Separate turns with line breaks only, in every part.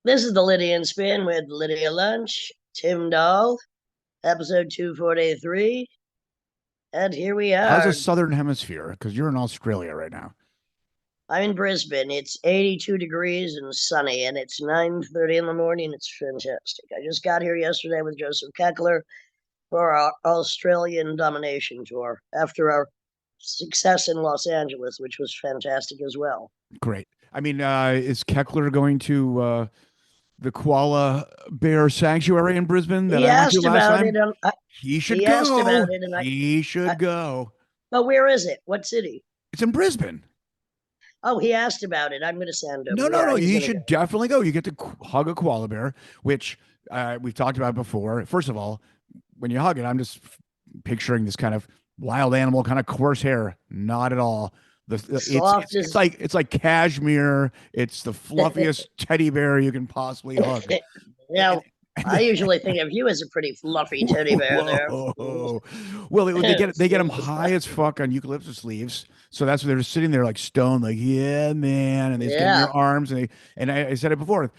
This is the Lydian Spin with Lydia Lunch, Tim Dahl, episode 243. And here we
How's the
are.
southern hemisphere? Because you're in Australia right now.
I'm in Brisbane. It's 82 degrees and sunny, and it's 9:30 in the morning. It's fantastic. I just got here yesterday with Joseph Keckler for our Australian domination tour after our success in Los Angeles, which was fantastic as well.
Great. I mean, is Keckler going to the koala bear sanctuary in Brisbane that
He
I went to
asked
last
about it.
time? He should
He asked
go.
about it, and
He
I,
should go.
but where is it? What city?
It's in Brisbane.
Oh, he asked about it. I'm going to send him.
No, no,
Yeah,
no.
he's
He
going to go.
should definitely go. You get to hug a koala bear, which we've talked about before. First of all, when you hug it, I'm just picturing this kind of wild animal, kind of coarse hair. Not at all. It's
Soft
it's it's
as.
like it's like cashmere. It's the fluffiest teddy bear you can possibly hug. And,
Now, I usually think of you as a pretty fluffy teddy bear there.
whoa. Well, they get them high as fuck on eucalyptus leaves. So that's what they're just sitting there like stone, like, yeah, man. And they just get in
Yeah.
your arms. And I said it before,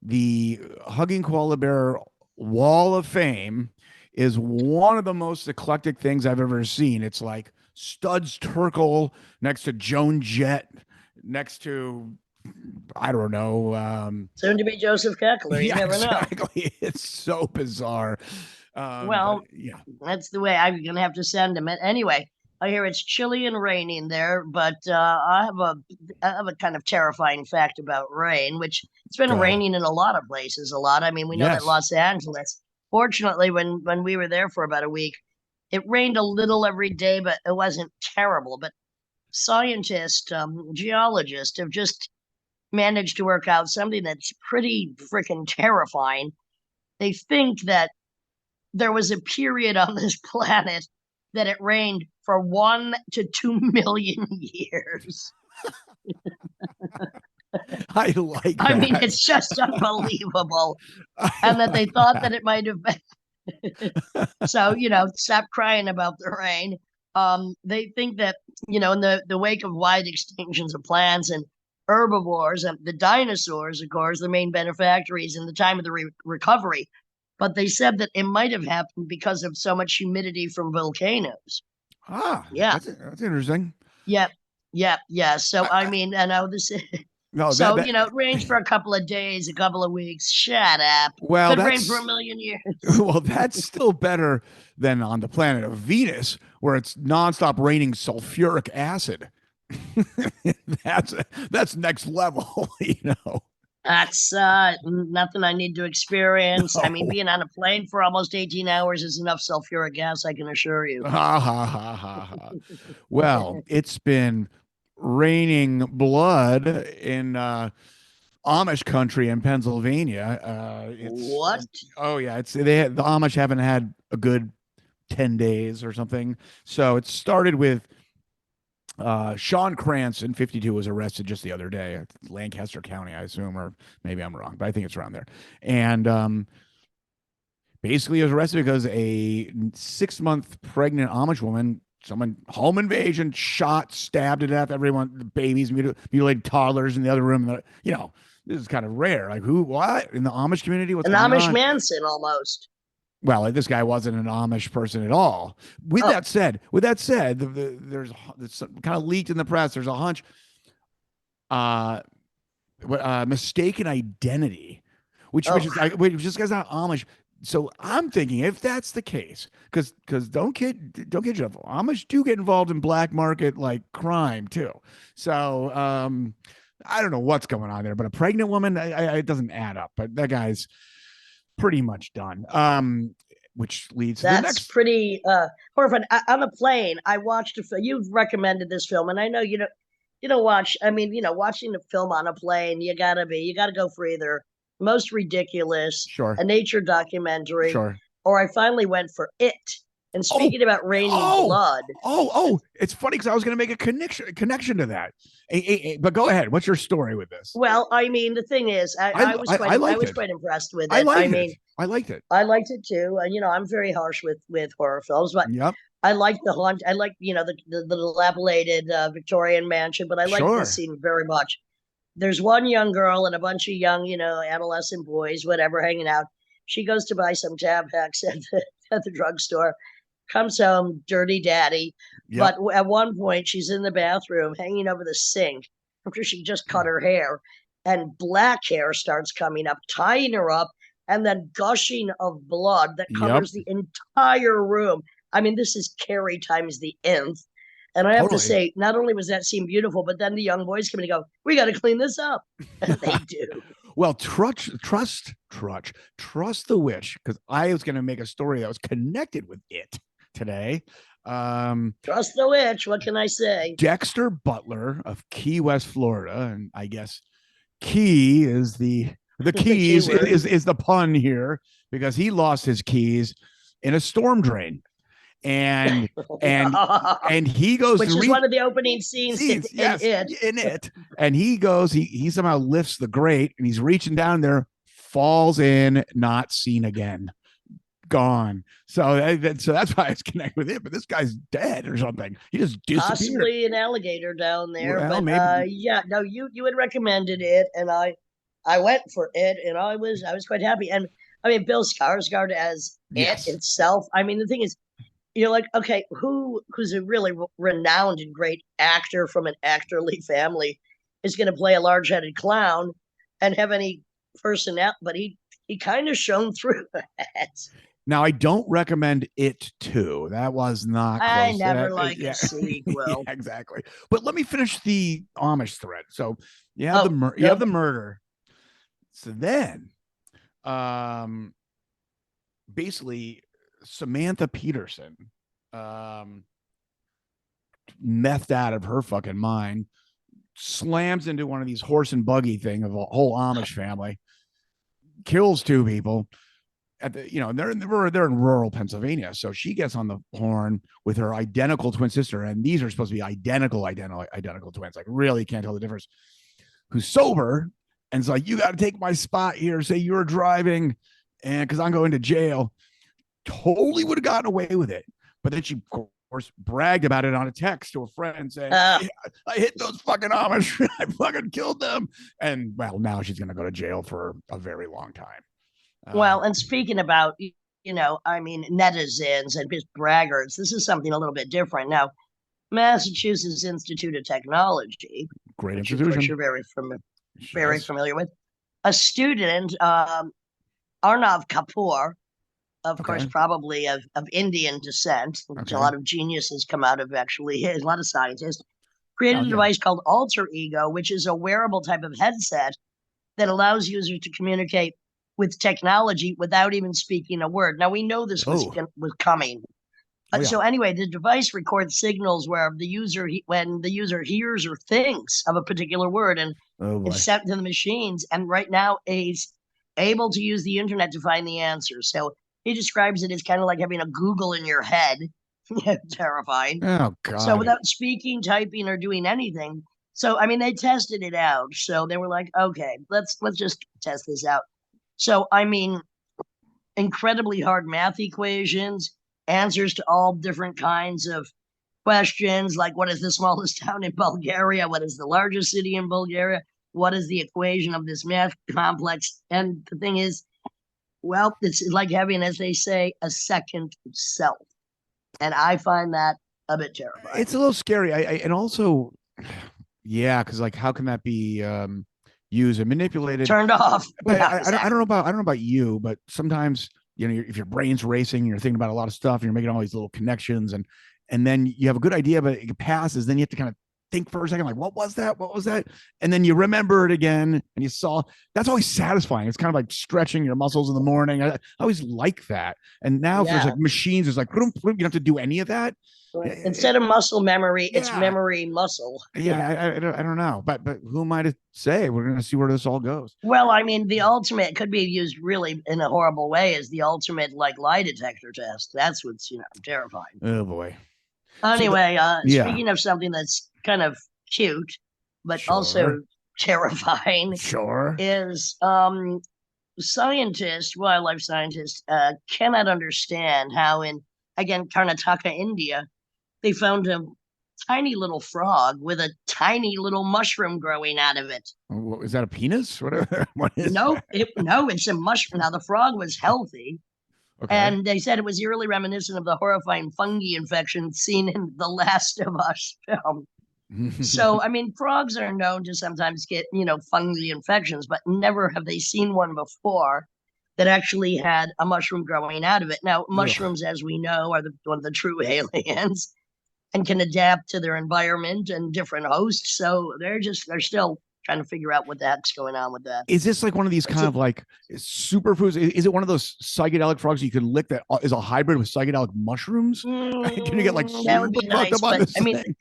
the hugging koala bear wall of fame is one of the most eclectic things I've ever seen. It's like Studs Terkel next to Joan Jett, next to I don't know.
Soon to be Joseph Keckler. You
Yeah,
never know.
exactly. It's so bizarre. But
Well,
yeah,
that's the way I'm going to have to send him. Anyway, I hear it's chilly and raining there, but I have a kind of terrifying fact about rain, which it's been
go.
raining in a lot of places a lot. I mean, we know that
Yes.
Los Angeles, fortunately, when we were there for about a week, it rained a little every day, but it wasn't terrible. But scientists, geologists have just managed to work out something that's pretty freaking terrifying. They think that there was a period on this planet that it rained for 1 to 2 million years.
I like
I mean,
that.
it's just unbelievable. And that they thought that it might have been. So, stop crying about the rain. They think that, in the wake of wide extinctions of plants and herbivores, and the dinosaurs, of course, the main benefactories in the time of the recovery. But they said that it might have happened because of so much humidity from volcanoes. Yeah,
that's interesting.
yep, yep, yeah. So, I
I,
mean, I know this.
no,
So,
that
it rains for a couple of days, a couple of weeks. Shut up.
well,
Could rain for a
that's
million years.
well, that's still better than on the planet of Venus, where it's nonstop raining sulfuric acid. that's that's next level, you know.
That's nothing I need to experience. I mean,
No.
being on a plane for almost 18 hours is enough sulfuric gas, I can assure you.
Ha ha ha ha ha. Well, it's been raining blood in Amish country in Pennsylvania. It's
What?
oh yeah, the Amish haven't had a good 10 days or something. So it started with Sean Cranston, 52, was arrested just the other day, Lancaster County, I assume, or maybe I'm wrong, but I think it's around there. And basically, he was arrested because a 6 month pregnant Amish woman, someone home invasion, shot, stabbed to death everyone, the babies, mutilated toddlers in the other room. This is kind of rare. Like who, what in the Amish community? What's
An
going
Amish
on?
Manson almost.
Well, this guy wasn't an Amish person at all.
Oh,
With that said, there's kind of leaked in the press. There's a hunch, uh, mistaken identity, which
oh,
is like, which this guy's not Amish. So I'm thinking if that's the case, because don't kid yourself, Amish do get involved in black market like crime too. So I don't know what's going on there, but a pregnant woman, it doesn't add up. But that guy's pretty much done. Which leads to the
that's
next.
pretty horrifying. On the plane, I watched a film. You've recommended this film, and I know you don't watch. I mean, watching a film on a plane, you gotta go for either most ridiculous,
Sure,
a nature documentary,
sure.
or I finally went for it. And
Oh,
speaking about raining
oh,
blood,
oh! It's funny because I was going to make a connection to that. But go ahead. What's your story with this?
well, I mean, the thing is,
I
I
liked
was
it.
quite impressed with
I
it. I
liked it.
mean,
I liked it.
I liked it too, and I'm very harsh with horror films, but
Yep.
I like the haunt. I like the dilapidated Victorian mansion, but I like this
Sure.
scene very much. there's one young girl and a bunch of young, adolescent boys, whatever, hanging out. She goes to buy some Tampax at the drugstore, comes home, dirty daddy.
Yep.
But at one point, she's in the bathroom hanging over the sink after she just cut her hair, and black hair starts coming up, tying her up, and then gushing of blood that covers the entire room. I mean, this is Carrie times the nth. And I have to say, not only was that scene beautiful, but then the young boys come in and go, "We got to clean this up," and they do.
Well, trust the witch, because I was going to make a story that was connected with it today.
Trust the witch. What can I say?
Dexter Butler of Key West, Florida, and I guess key is the keys is the pun here, because he lost his keys in a storm drain. And he goes,
which is one of the opening scenes in it.
And he goes, he somehow lifts the grate, and he's reaching down there, falls in, not seen again, gone. So that's why it's connected with it. But this guy's dead or something. He just disappeared.
Possibly an alligator down there.
Well,
but you had recommended it, and I went for it, and I was quite happy. And I mean, Bill Skarsgård as it itself. I mean, the thing is, you're like, okay, who's a really renowned and great actor from an actorly family is going to play a large-headed clown and have any personality? But he kind of shone through it.
Now, I don't recommend It 2. That was not close.
I never like a sequel.
Yeah, exactly. But let me finish the Amish thread. So you have the murder. So then, basically, Samantha Peterson, methed out of her fucking mind, slams into one of these horse and buggy thing of a whole Amish family, kills two people. They're in rural Pennsylvania, so she gets on the horn with her identical twin sister, and these are supposed to be identical twins, like really can't tell the difference. Who's sober and it's like, "You got to take my spot here. Say you're driving, and because I'm going to jail." Totally would have gotten away with it, but then she, of course, bragged about it on a text to a friend saying, "I hit those fucking Amish. I fucking killed them." And well, now she's going to go to jail for a very long time.
Well, and speaking about, netizens and just braggarts, this is something a little bit different. Now, Massachusetts Institute of Technology,
great institution,
which you're very familiar with, a student, Arnav Kapoor, of course, probably of Indian descent, which a lot of geniuses come out of, actually, a lot of scientists, created a device called Alter Ego, which is a wearable type of headset that allows users to communicate with technology without even speaking a word. Now, we know this was coming. So anyway, the device records signals where when the user hears or thinks of a particular word, and it's sent to the machines. And right now, he's able to use the internet to find the answer. So he describes it as kind of like having a Google in your head. Terrifying.
Oh, God.
So without speaking, typing, or doing anything. So, I mean, they tested it out. So they were like, okay, let's just test this out. So, I mean, incredibly hard math equations, answers to all different kinds of questions, like what is the smallest town in Bulgaria? What is the largest city in Bulgaria? What is the equation of this math complex? And the thing is, well, it's like having, as they say, a second self. And I find that a bit terrifying.
It's a little scary. And also, because like, how can that be used and manipulated?
Turned off.
I don't know about you, but sometimes, if your brain's racing, you're thinking about a lot of stuff, and you're making all these little connections, and then you have a good idea, but it passes. Then you have to kind of think for a second, like, what was that? And then you remember it again, and you saw. That's always satisfying. It's kind of like stretching your muscles in the morning. I always like that. And now if there's like machines, it's like, you don't have to do any of that.
Instead of muscle memory, it's memory muscle.
I don't know, but who am I to say? We're going to see where this all goes.
Well, I mean, the ultimate could be used really in a horrible way as the ultimate like lie detector test. That's what's terrifying.
Oh boy.
Anyway, speaking of something that's kind of cute, but also terrifying, is wildlife scientists cannot understand how in, again, Karnataka, India, they found tiny little frog with a tiny little mushroom growing out of it.
Is that a penis? What is
Nope,
that?
no, it's a mushroom. Now the frog was healthy,
Okay.
and they said it was eerily reminiscent of the horrifying fungi infection seen in the Last of Us film. So, I mean, frogs are known to sometimes get, fungi infections, but never have they seen one before that actually had a mushroom growing out of it. Now,
Ugh.
mushrooms, as we know, are one of the true aliens and can adapt to their environment and different hosts. So they're still trying to figure out what the heck's going on with that.
Is this like one of these
It's
kind of like superfoods? Is it one of those psychedelic frogs you can lick that is a hybrid with psychedelic mushrooms? Can you get like
that would
super
be
fucked
nice,
up on
but
this
I mean,
thing?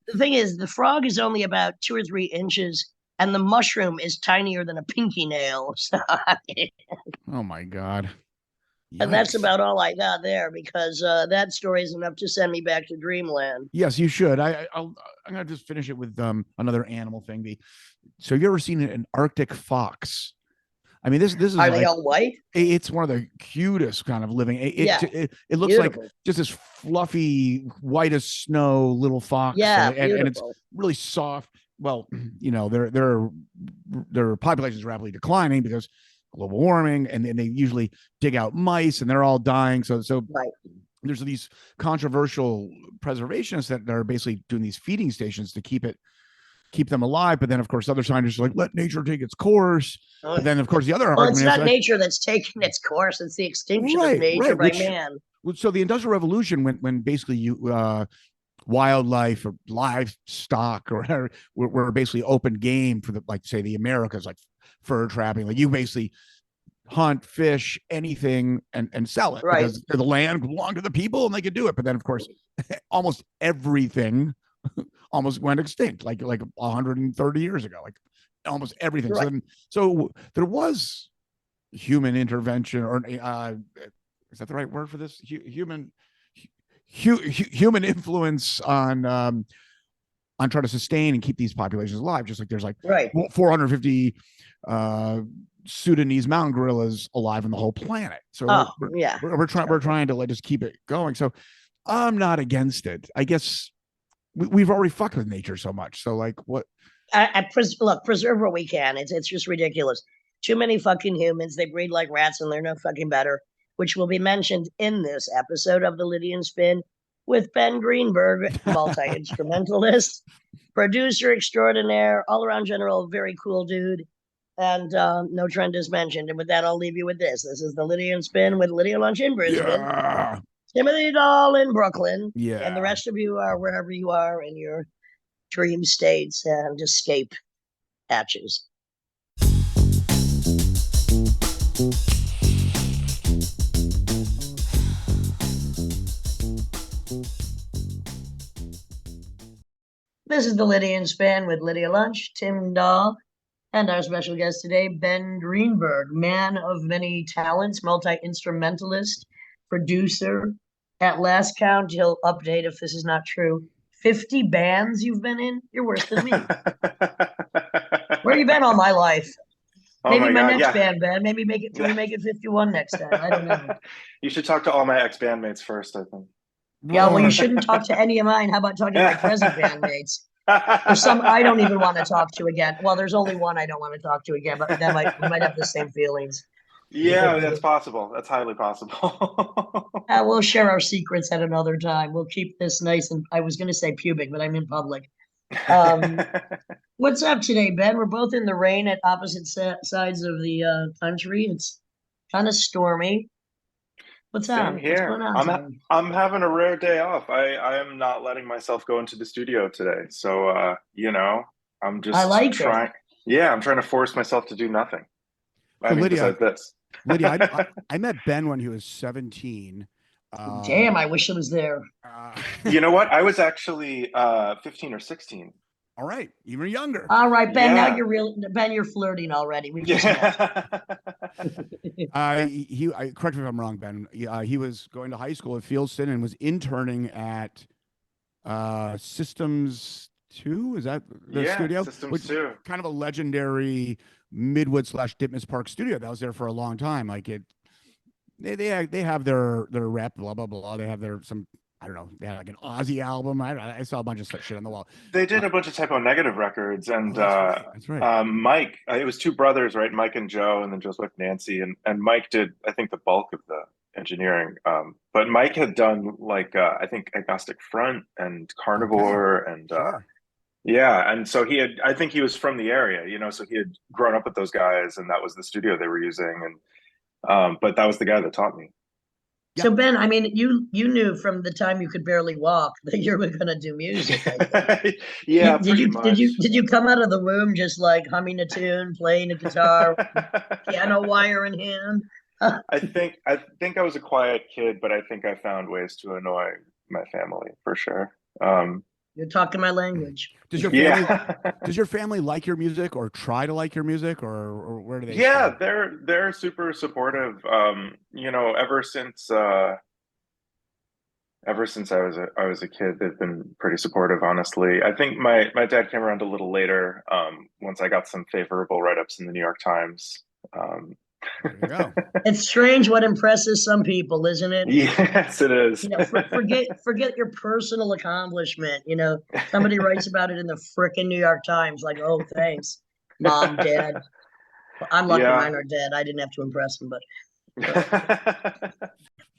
the thing is, the frog is only about 2 or 3 inches, and the mushroom is tinier than a pinky nail. So,
Oh my God.
and that's
Yikes.
about all I got there because that story is enough to send me back to dreamland.
Yes, you should. I'm gonna just finish it with another animal thing. So have you ever seen an Arctic fox? I mean, this is
Are they
like
all white?
it's one of the cutest kind of living.
Yeah,
It looks like
beautiful.
just this fluffy, white as snow little fox,
Yeah,
and it's
beautiful.
really soft. Well, their population is rapidly declining because global warming, and they usually dig out mice, and they're all dying. So
Right.
there's these controversial preservationists that are basically doing these feeding stations to keep them alive. But then, of course, other scientists are like, let nature take its course. But then, of course, the other
Well, it's
argument is
not
like,
nature that's taking its course; it's the extinction of
right,
nature
right,
by
which
man.
so the Industrial Revolution, when basically wildlife or livestock or whatever were basically open game for the, like, say, the Americas, like fur trapping. Like, you basically hunt, fish, anything, and sell it
Right.
because the land belonged to the people and they could do it. But then, of course, almost everything almost went extinct, like 130 years ago, like almost everything.
Right.
So there was human intervention, or is that the right word for this? Human influence on trying to sustain and keep these populations alive. Just like there's like
Right.
450 Sudanese mountain gorillas alive on the whole planet. So
yeah.
we're trying to like just keep it going. So I'm not against it. I guess we've already fucked with nature so much. So like what?
Look, preserve what we can. It's just ridiculous. Too many fucking humans. They breed like rats, and they're no fucking better. Which will be mentioned in this episode of the Lydian Spin with Ben Greenberg, multi instrumentalist, producer extraordinaire, all around general, very cool dude. And no trend is mentioned. And with that, I'll leave you with this. This is the Lydian Spin with Lydia Lunch in Brisbane,
Yeah.
Timothy Doll in Brooklyn,
Yeah.
and the rest of you are wherever you are in your dream states and escape hatches. This is the Lydian Span with Lydia Lunch, Tim Dahl, and our special guest today, Ben Greenberg, man of many talents, multi-instrumentalist, producer. At last count, he'll update if this is not true. 50 bands you've been in? You're worse than me. Where have you been all my life?
Oh
Maybe
my
my
God,
next
yeah.
band, Ben. Maybe can we make it 51 next time? I don't know.
You should talk to all my ex-bandmates first, I think.
Yeah, well, you shouldn't talk to any of mine. How about talking to my present bandmates? There's some I don't even want to talk to again. Well, there's only one I don't want to talk to again, but we might have the same feelings.
Yeah, that's possible. That's highly possible.
We'll share our secrets at another time. We'll keep this nice and, I was going to say pubic, but I'm in public. What's up today, Ben? We're both in the rain at opposite sides of the country. It's kind of stormy. What's
Same
on? What's
here.
going on today?
I'm having a rare day off. I am not letting myself go into the studio today. So I'm
I
just
like it.
trying. Yeah, I'm trying to force myself to do nothing. I mean,
Lydia,
besides this.
Lydia, I met Ben when he was 17.
Damn, I wish I was there.
You know what? I was actually 15 or 16.
All right, even younger.
All right, Ben.
Yeah.
Now Ben, you're flirting already. We just
Yeah.
Correct me if I'm wrong, Ben. He was going to high school at Fieldston and was interning at Systems 2. Is that the studio?
Systems 2.
Kind of a legendary Midwood/Ditmas Park studio that was there for a long time. Like they have their rep, blah blah blah. They have some I don't know, they had like an Aussie album. I saw a bunch of shit on the wall.
They did a bunch of Typo Negative records, and
That's right.
Mike. It was two brothers, right? Mike and Joe, and then Joe's wife Nancy, and Mike did, I think, the bulk of the engineering. But Mike had done like I think Agnostic Front and
Okay,
Carnivore, and
sure.
yeah, and so he had. I think he was from the area, so he had grown up with those guys, and that was the studio they were using, and but that was the guy that taught me.
Yeah.
So Ben, I mean, you knew from the time you could barely walk that you were going to do music. I think.
Yeah,
Did
pretty
you did
much.
you did you come out of the womb just like humming a tune, playing a guitar, piano wire in hand?
I think I was a quiet kid, but I think I found ways to annoy my family for sure.
You're talking my language.
Does your family
Yeah.
does your family like your music or try to like your music, or where do they
Yeah,
stand?
they're super supportive. Ever since I was a kid, they've been pretty supportive, honestly. I think my dad came around a little later, once I got some favorable write-ups in the New York Times. Um,
There you go.
It's strange what impresses some people, isn't it?
yes, it is.
Forget your personal accomplishment. Somebody writes about it in the frickin' New York Times, like, oh, thanks, mom, dad. Well, I'm lucky
Yeah.
mine are dead. I didn't have to impress them,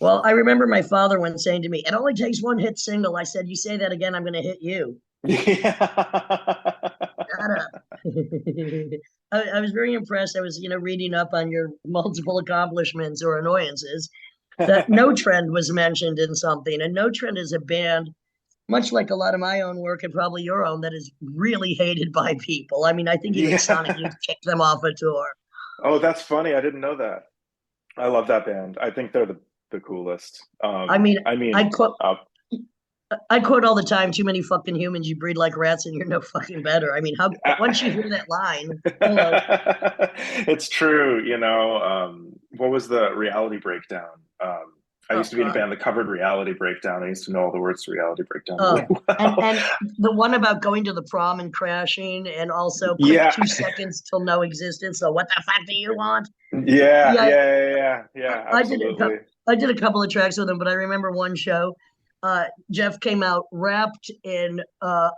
well, I remember my father once saying to me, "It only takes one hit single." I said, "You say that again, I'm going to hit you."
Yeah.
Shut up. I was very impressed. I was, reading up on your multiple accomplishments or annoyances. That No Trend was mentioned in something, and No Trend is a band, much like a lot of my own work and probably your own, that is really hated by people. I mean, I think even Sonic
Yeah.
Youth kicked them off a tour.
Oh, that's funny. I didn't know that. I love that band. I think they're the coolest.
I mean,
I
I
mean,
quote I quote all the time, too many fucking humans, you breed like rats and you're no fucking better. I mean, how once you hear that line, hello.
it's true, what was the Reality Breakdown? I
Oh
used to be in a
God.
band that covered Reality Breakdown. I used to know all the words to Reality Breakdown really
Oh, and
well.
and the one about going to the prom and crashing, and also quick
Yeah.
2 seconds till no existence. So what the fuck do you want?
Yeah,
Yeah,
yeah, yeah, yeah, yeah,
I did a
absolutely.
I did a couple of tracks with him, but I remember one show. Jeff came out wrapped in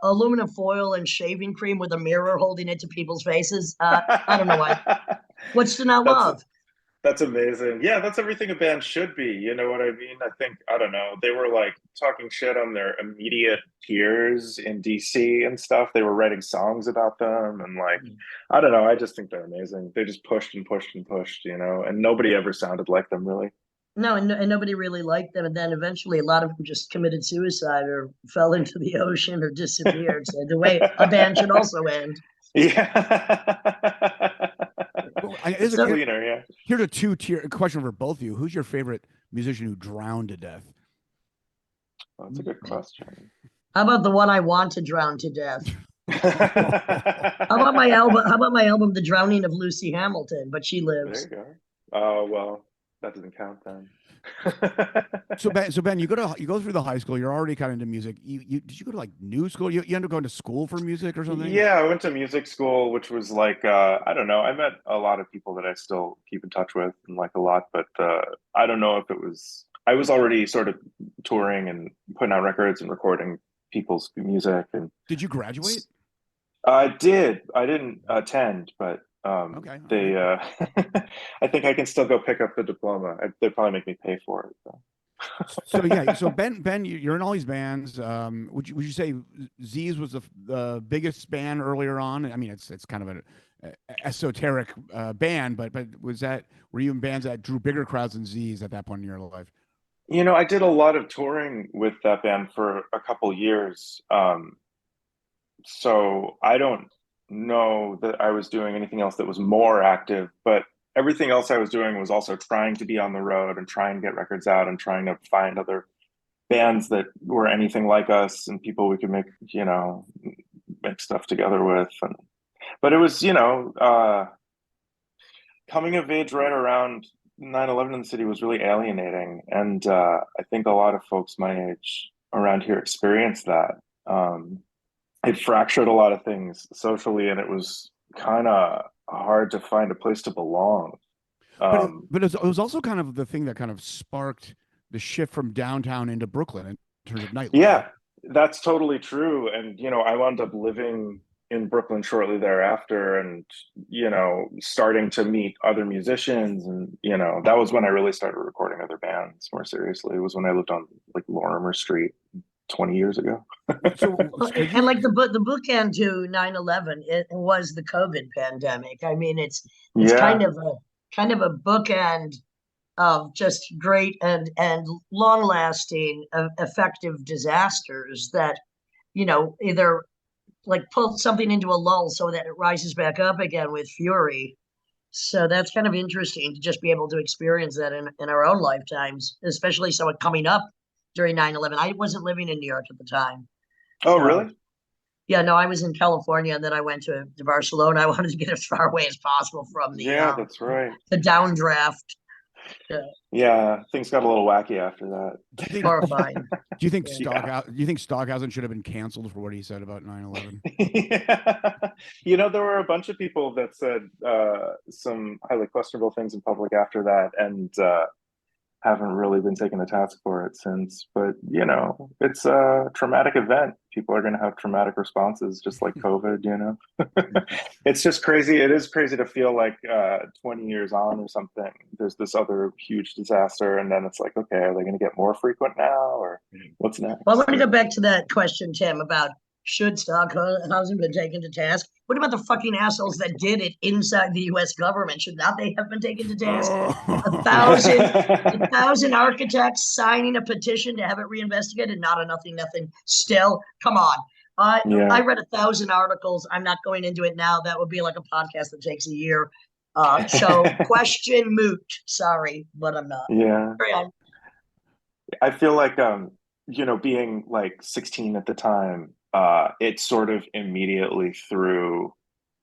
aluminum foil and shaving cream with a mirror holding it to people's faces. I don't know why. What's to not
That's
love?
That's amazing. Yeah, that's everything a band should be. You know what I mean? I think, I don't know, they were like talking shit on their immediate peers in DC and stuff. They were writing songs about them. And like, I don't know, I just think they're amazing. They just pushed and pushed and pushed, and nobody ever sounded like them really.
No, and nobody really liked them. And then eventually, a lot of them just committed suicide or fell into the ocean or disappeared. So the way a band should also end.
Yeah.
Well,
It's
So,
cleaner, yeah.
here's a two-tier question for both of you. Who's your favorite musician who drowned to death?
Oh, that's a good question.
how about the one I want to drown to death? How about my album? How about my album, "The Drowning of Lucy Hamilton"? But she
There
lives.
you go. Oh, well, that doesn't count then.
So Ben, you go through the high school. You're already kind of into music. Did you go to like new school? You end up going to school for music or something?
Yeah, I went to music school, which was like, I don't know. I met a lot of people that I still keep in touch with and like a lot, but I don't know if I was already sort of touring and putting out records and recording people's music. And
Did you graduate?
I did. I didn't attend, but
Okay, all
they,
right.
I think I can still go pick up the diploma. They'd probably make me pay for it. So.
So yeah, so Ben, you're in all these bands. Would you say Z's was the biggest band earlier on? I mean, it's kind of an esoteric band, but were you in bands that drew bigger crowds than Z's at that point in your life?
I did a lot of touring with that band for a couple years. So I don't know that I was doing anything else that was more active, but everything else I was doing was also trying to be on the road and trying to get records out and trying to find other bands that were anything like us and people we could make stuff together with. But it was, coming of age right around 9/11 in the city was really alienating. And I think a lot of folks my age around here experienced that. It fractured a lot of things socially, and it was kind of hard to find a place to belong.
But it,
Um,
but it was also kind of the thing that kind of sparked the shift from downtown into Brooklyn. in terms of nightlife.
Yeah, that's totally true. And, I wound up living in Brooklyn shortly thereafter and, starting to meet other musicians. And, that was when I really started recording other bands more seriously. It was when I lived on like Lorimer Street 20 years ago.
So
And like the bookend to 9/11, it was the COVID pandemic. I mean, it's
Yeah.
kind of a bookend of just great and long lasting effective disasters that either like pull something into a lull so that it rises back up again with fury. So that's kind of interesting to just be able to experience that in our own lifetimes, especially someone coming up during 9/11. I wasn't living in New York at the time.
Oh,
So
really?
yeah, no, I was in California and then I went to Barcelona. I wanted to get as far away as possible from
Yeah, that's right.
the downdraft.
Yeah, things got a little wacky after that.
do you think
Horrifying.
do you think
Yeah.
do you think Stockhausen should have been canceled for what he said about 9/11?
Yeah. There were a bunch of people that said some highly questionable things in public after that, and haven't really been taken to task for it since. But it's a traumatic event. People are going to have traumatic responses, just like COVID. It's just crazy. It is crazy to feel like 20 years on or something, there's this other huge disaster, and then it's like, okay, are they going to get more frequent now, or what's next?
Well, I want to go back to that question, Tim, about should Stockhausen been taken to task? What about the fucking assholes that did it inside the U.S. government? Should not they have been taken to task? A thousand architects signing a petition to have it reinvestigated, not a nothing. Still, come on.
Yeah.
I read 1,000 articles. I'm not going into it now. That would be like a podcast that takes a year. So question moot. Sorry, but I'm not.
Yeah.
Carry on.
I feel like being like 16 at the time, it sort of immediately threw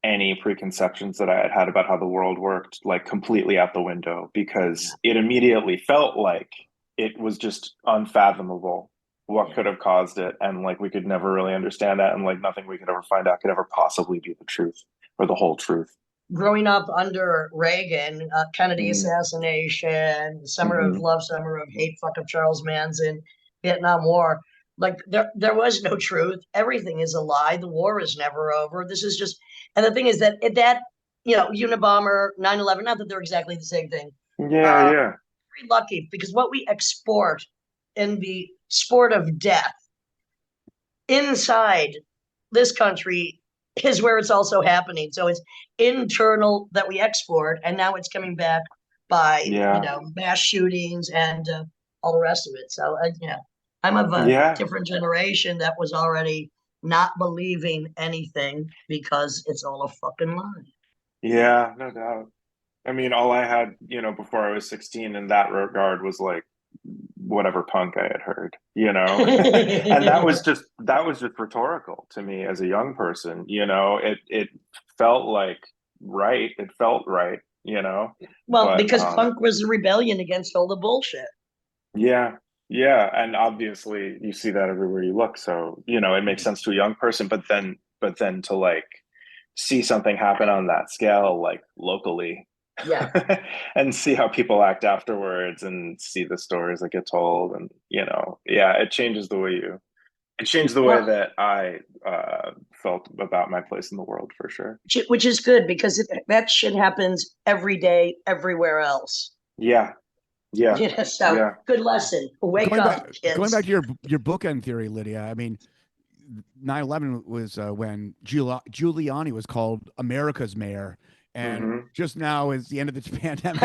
any preconceptions that I had had about how the world worked like completely out the window, because it immediately felt like it was just unfathomable what could have caused it, and like we could never really understand that, and like nothing we could ever find out could ever possibly be the truth or the whole truth.
Growing up under Reagan, Kennedy assassination, summer of
Mhm.
love, summer of hate, fuck of Charles Manson, Vietnam War. Like there was no truth. Everything is a lie. The war is never over. This is just, and the thing is that Unabomber, 9/11, not that they're exactly the same thing.
Yeah, yeah.
Very lucky because what we export in the sport of death inside this country is where it's also happening. So it's internal that we export, and now it's coming back by
Yeah.
mass shootings and all the rest of it. So I'm of a
Yeah.
different generation that was already not believing anything because it's all a fucking lie.
Yeah, no doubt. I mean, all I had, before I was 16 in that regard was like whatever punk I had heard, and that was just rhetorical to me as a young person. It felt like right. It felt right,
Well,
but
because punk was a rebellion against all the bullshit.
yeah, yeah, and obviously you see that everywhere you look. So, it makes sense to a young person, but then to like see something happen on that scale, like locally,
Yeah.
and see how people act afterwards and see the stories that get told, and yeah, it changed the way
Well,
that I felt about my place in the world, for sure.
which is good because that shit happens every day, everywhere else.
Yeah, yeah,
So
yeah.
good lesson. Wake up,
Going
kids.
back to your bookend theory, Lydia. I mean, 9/11 was when Giuliani was called America's mayor, and
Hmm.
just now is the end of the pandemic.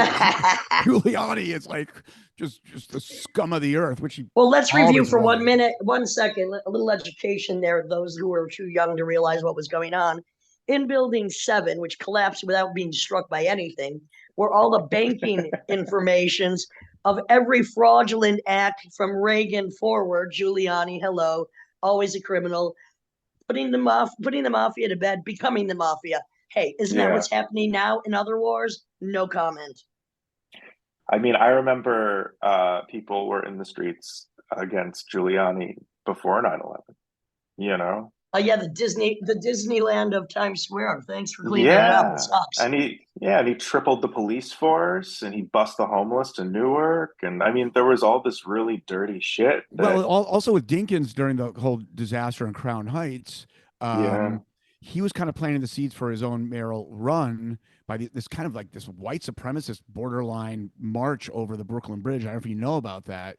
Giuliani is like just the scum of the earth, which he
Well, let's review
always
for 1
was.
minute, 1 second, a little education there. Those who were too young to realize what was going on. In Building 7, which collapsed without being struck by anything, were all the banking informations of every fraudulent act from Reagan forward. Giuliani, hello, always a criminal, putting the mafia to bed, becoming the mafia. Hey, isn't that
Yeah.
what's happening now in other wars? No comment.
I mean, I remember people were in the streets against Giuliani before 9/11,
Oh yeah, the Disneyland of Times Square. Thanks for cleaning it up. It
Yeah.
sucks.
And he tripled the police force and he bust the homeless to Newark. And I mean, there was all this really dirty shit
Well,
that,
also with Dinkins during the whole disaster in Crown Heights,
yeah.
um, he was kind of planting the seeds for his own mayoral run by this kind of like this white supremacist borderline march over the Brooklyn Bridge. I don't know if you know about that.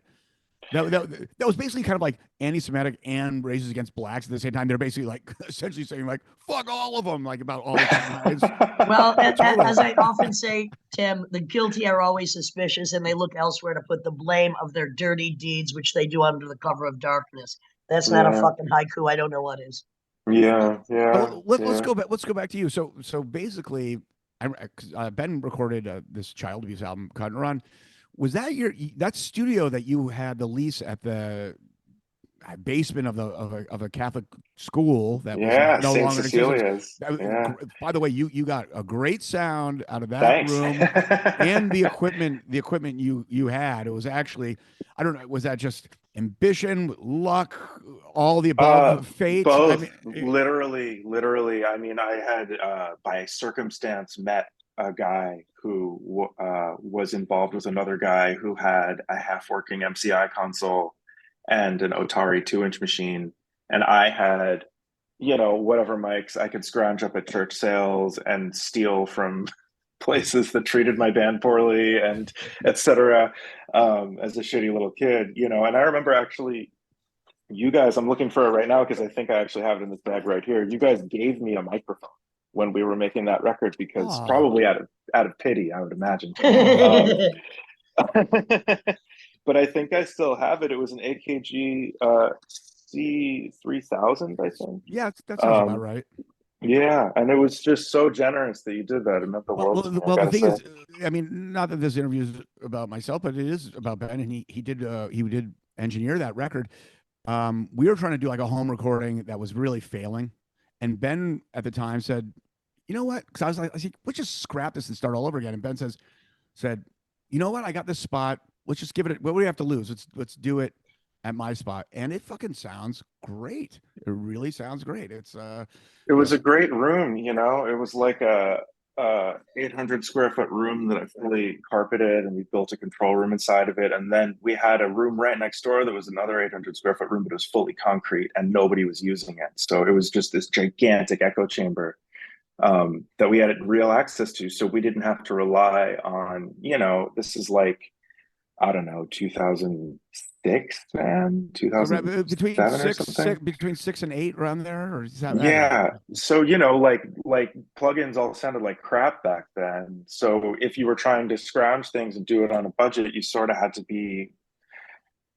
That was basically kind of like anti-Semitic and racist against blacks at the same time. They're basically like essentially saying like "fuck all of them," like about all the crimes.
Well,
Totally.
as I often say, Tim, the guilty are always suspicious, and they look elsewhere to put the blame of their dirty deeds, which they do under the cover of darkness. That's not a
Yeah.
fucking haiku. I don't know what is.
Yeah. Yeah.
Let's
Yeah.
go back. Let's go back to you. So basically, Ben recorded this child abuse album, Cut and Run. Was that that studio that you had the lease at the basement of a Catholic school that was
Yeah.
no
St.
longer in existence?
Cecilia's. Yeah.
By the way, you got a great sound out of that
Thanks.
room, and the equipment you had. It was actually, I don't know, was that just ambition, luck, all the above, fate? I
Both,
mean,
literally. I mean, I had by circumstance met a guy who was involved with another guy who had a half-working MCI console and an Otari 2-inch machine, and I had, whatever mics I could scrounge up at church sales and steal from places that treated my band poorly and etc. As a shitty little kid, and I remember actually you guys, I'm looking for it right now because I think I actually have it in this bag right here. You guys gave me a microphone when we were making that record because
oh,
probably out of pity, I would imagine.
oh,
But I think I still have it. It was an AKG C3000, I think.
yeah, that sounds about right.
Yeah, and it was just so generous that you did that. It meant the world to me, I
The
gotta
thing
say.
is, I mean, not that this interview is about myself, but it is about Ben, and he did engineer that record. We were trying to do like a home recording that was really failing, and Ben at the time said, "You know what?" Because I said, "Let's just scrap this and start all over again." And Ben said, "You know what? I got this spot. Let's just give it. What do we have to lose? Let's do it at my spot." And it fucking sounds great. It really sounds great. It's
It
you
was a
know,
great room, It was like a 800 square foot room that I fully carpeted, and we built a control room inside of it. And then we had a room right next door that was another 800 square foot room, but it was fully concrete and nobody was using it. So it was just this gigantic echo chamber that we had real access to. So we didn't have to rely on, this is like, I don't know, 2006, man,
between
2007 or something.
between 6 and 8 around there, or is that, I don't know.
Yeah. So, like plugins all sounded like crap back then. So if you were trying to scrounge things and do it on a budget, you sort of had to be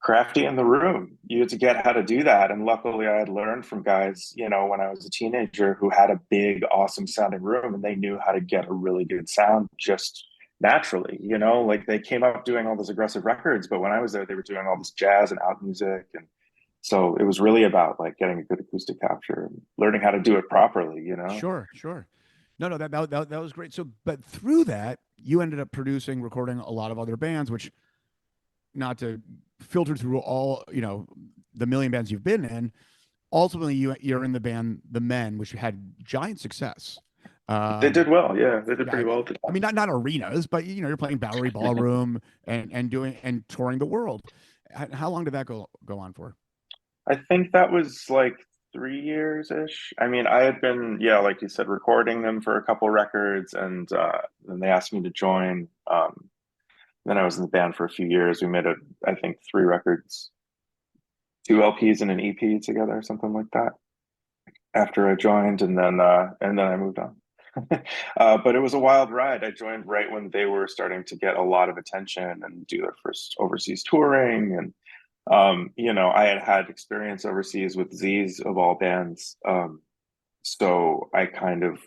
crafty in the room. You had to get how to do that. And luckily I had learned from guys, when I was a teenager who had a big, awesome sounding room and they knew how to get a really good sound just naturally, like they came up doing all those aggressive records, but when I was there, they were doing all this jazz and out music. And so it was really about like getting a good acoustic capture and learning how to do it properly.
Sure. No, that was great. So, but through that, you ended up producing, recording a lot of other bands, which, not to filter through all, the million bands you've been in, ultimately you're in the band The Men, which had giant success.
They did well. Yeah, they did
Yeah,
pretty well at the
I
time.
mean, not arenas, but you're playing Bowery Ballroom and doing and touring the world. How long did that go on for?
I think that was like 3 years ish. I mean, I had been, yeah, like you said, recording them for a couple records, and then they asked me to join. Then I was in the band for a few years. We made I think 3 records, 2 LPs and an EP together, or something like that. After I joined, and then I moved on. But it was a wild ride. I joined right when they were starting to get a lot of attention and do their first overseas touring. And I had experience overseas with Z's of all bands. So I kind of,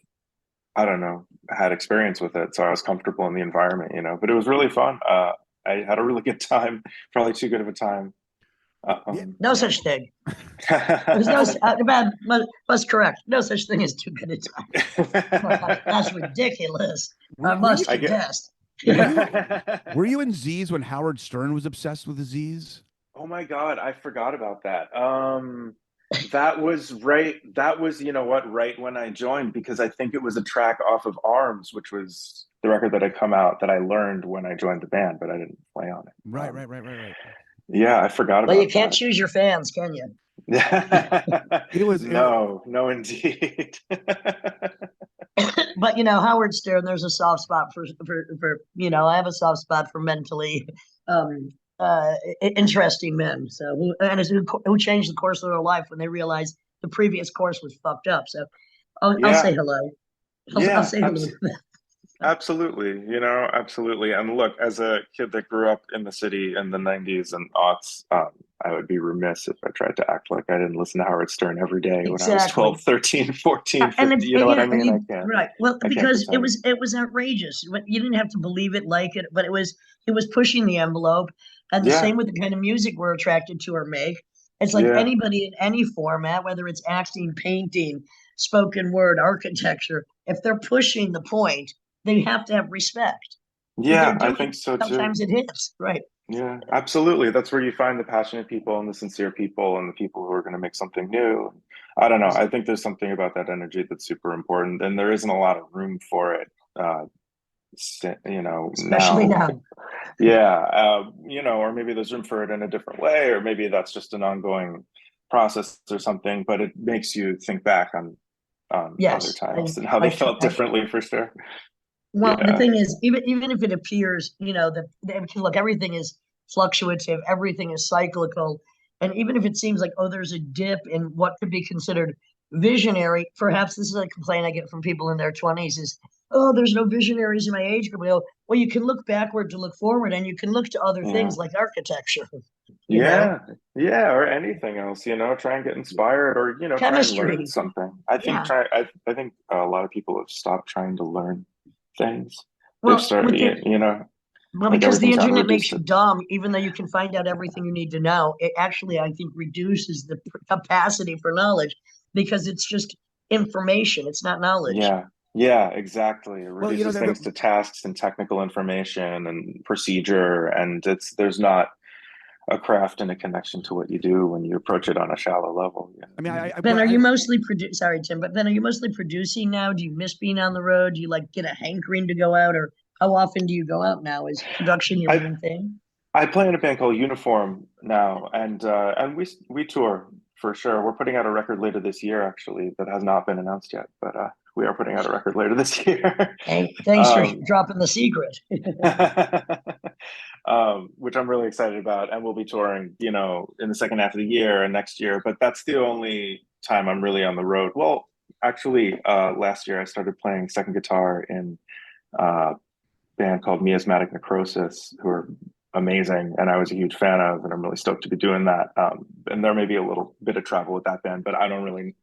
I don't know, had experience with it. So I was comfortable in the environment. But it was really fun. I had a really good time, probably too good of a time.
Yeah.
No such thing. There's no bad must correct. No such thing as too good a time. That's ridiculous. I must
I get.
contest.
Were you in Z's when Howard Stern was obsessed with the Z's?
Oh my God, I forgot about that. That was right. That was, you know what, right when I joined, because I think it was a track off of Arms, which was the record that had come out that I learned when I joined the band, but I didn't play on it.
Right.
Yeah, I forgot
Well, you
about
can't choose your fans, can you?
that.
It was
No, indeed.
But Howard Stern, there's a soft spot for I have a soft spot for mentally um interesting men. So who changed the course of their life when they realized the previous course was fucked up. So I'll say
Yeah,
hello. I'll
yeah,
say hello.
absolutely. Absolutely. And look, as a kid that grew up in the city in the 90s and aughts, I would be remiss if I tried to act like I didn't listen to Howard Stern every day when I was
Exactly.
12, 13, 14,
And
15. You know what I mean?
right. Well,
I can't
because it
pretend.
was outrageous. You didn't have to believe it, like it, but it was pushing the envelope. And the
Yeah,
same with the kind of music we're attracted to or make. It's like
yeah,
anybody in any format, whether it's acting, painting, spoken word, architecture, if they're pushing the point, they have to have respect. If they're
yeah, I
doing
think
it,
so too.
sometimes it hits. Right.
Yeah, absolutely. That's where you find the passionate people and the sincere people and the people who are going to make something new. I don't know. I think there's something about that energy that's super important, and there isn't a lot of room for it,
Especially
now.
now.
Yeah, or maybe there's room for it in a different way, or maybe that's just an ongoing process or something. But it makes you think back on other
Yes.
times and how they felt differently, for sure.
Well, the
Yeah,
thing is, even if it appears, look, everything is fluctuative, everything is cyclical, and even if it seems like, oh, there's a dip in what could be considered visionary, perhaps this is a complaint I get from people in their 20s is, oh, there's no visionaries in my age group. Well, you can look backward to look forward, and you can look to other
yeah.
things like architecture, you know,
Yeah, yeah, or anything else, try and get inspired, or try and learn
chemistry.
something. I think
Yeah.
I think a lot of people have stopped trying to learn things. They've
Well,
started,
with it, Well,
like
because the
everything's gotten
internet makes
reduced
you
to,
dumb, even though you can find out everything you need to know, it actually, I think, reduces the capacity for knowledge because it's just information. It's not knowledge.
yeah, yeah, exactly. It
well,
reduces things to tasks and technical information and procedure, and there's not a craft and a connection to what you do when you approach it on a shallow level.
I mean,
Ben, are you mostly sorry, Tim, but Ben, are you mostly producing now? Do you miss being on the road? Do you like get a hankering to go out, or how often do you go out now? Is production your
I
main thing?
I play in a band called Uniform now, and we tour for sure. We're putting out a record later this year, actually, that has not been announced yet, but we are putting out a record later this year.
Hey, thanks for dropping the secret.
Which I'm really excited about, and we'll be touring, in the second half of the year and next year. But that's the only time I'm really on the road. Well, actually, last year I started playing second guitar in a band called Miasmatic Necrosis, who are amazing, and I was a huge fan of, and I'm really stoked to be doing that. And there may be a little bit of travel with that band, but I don't really.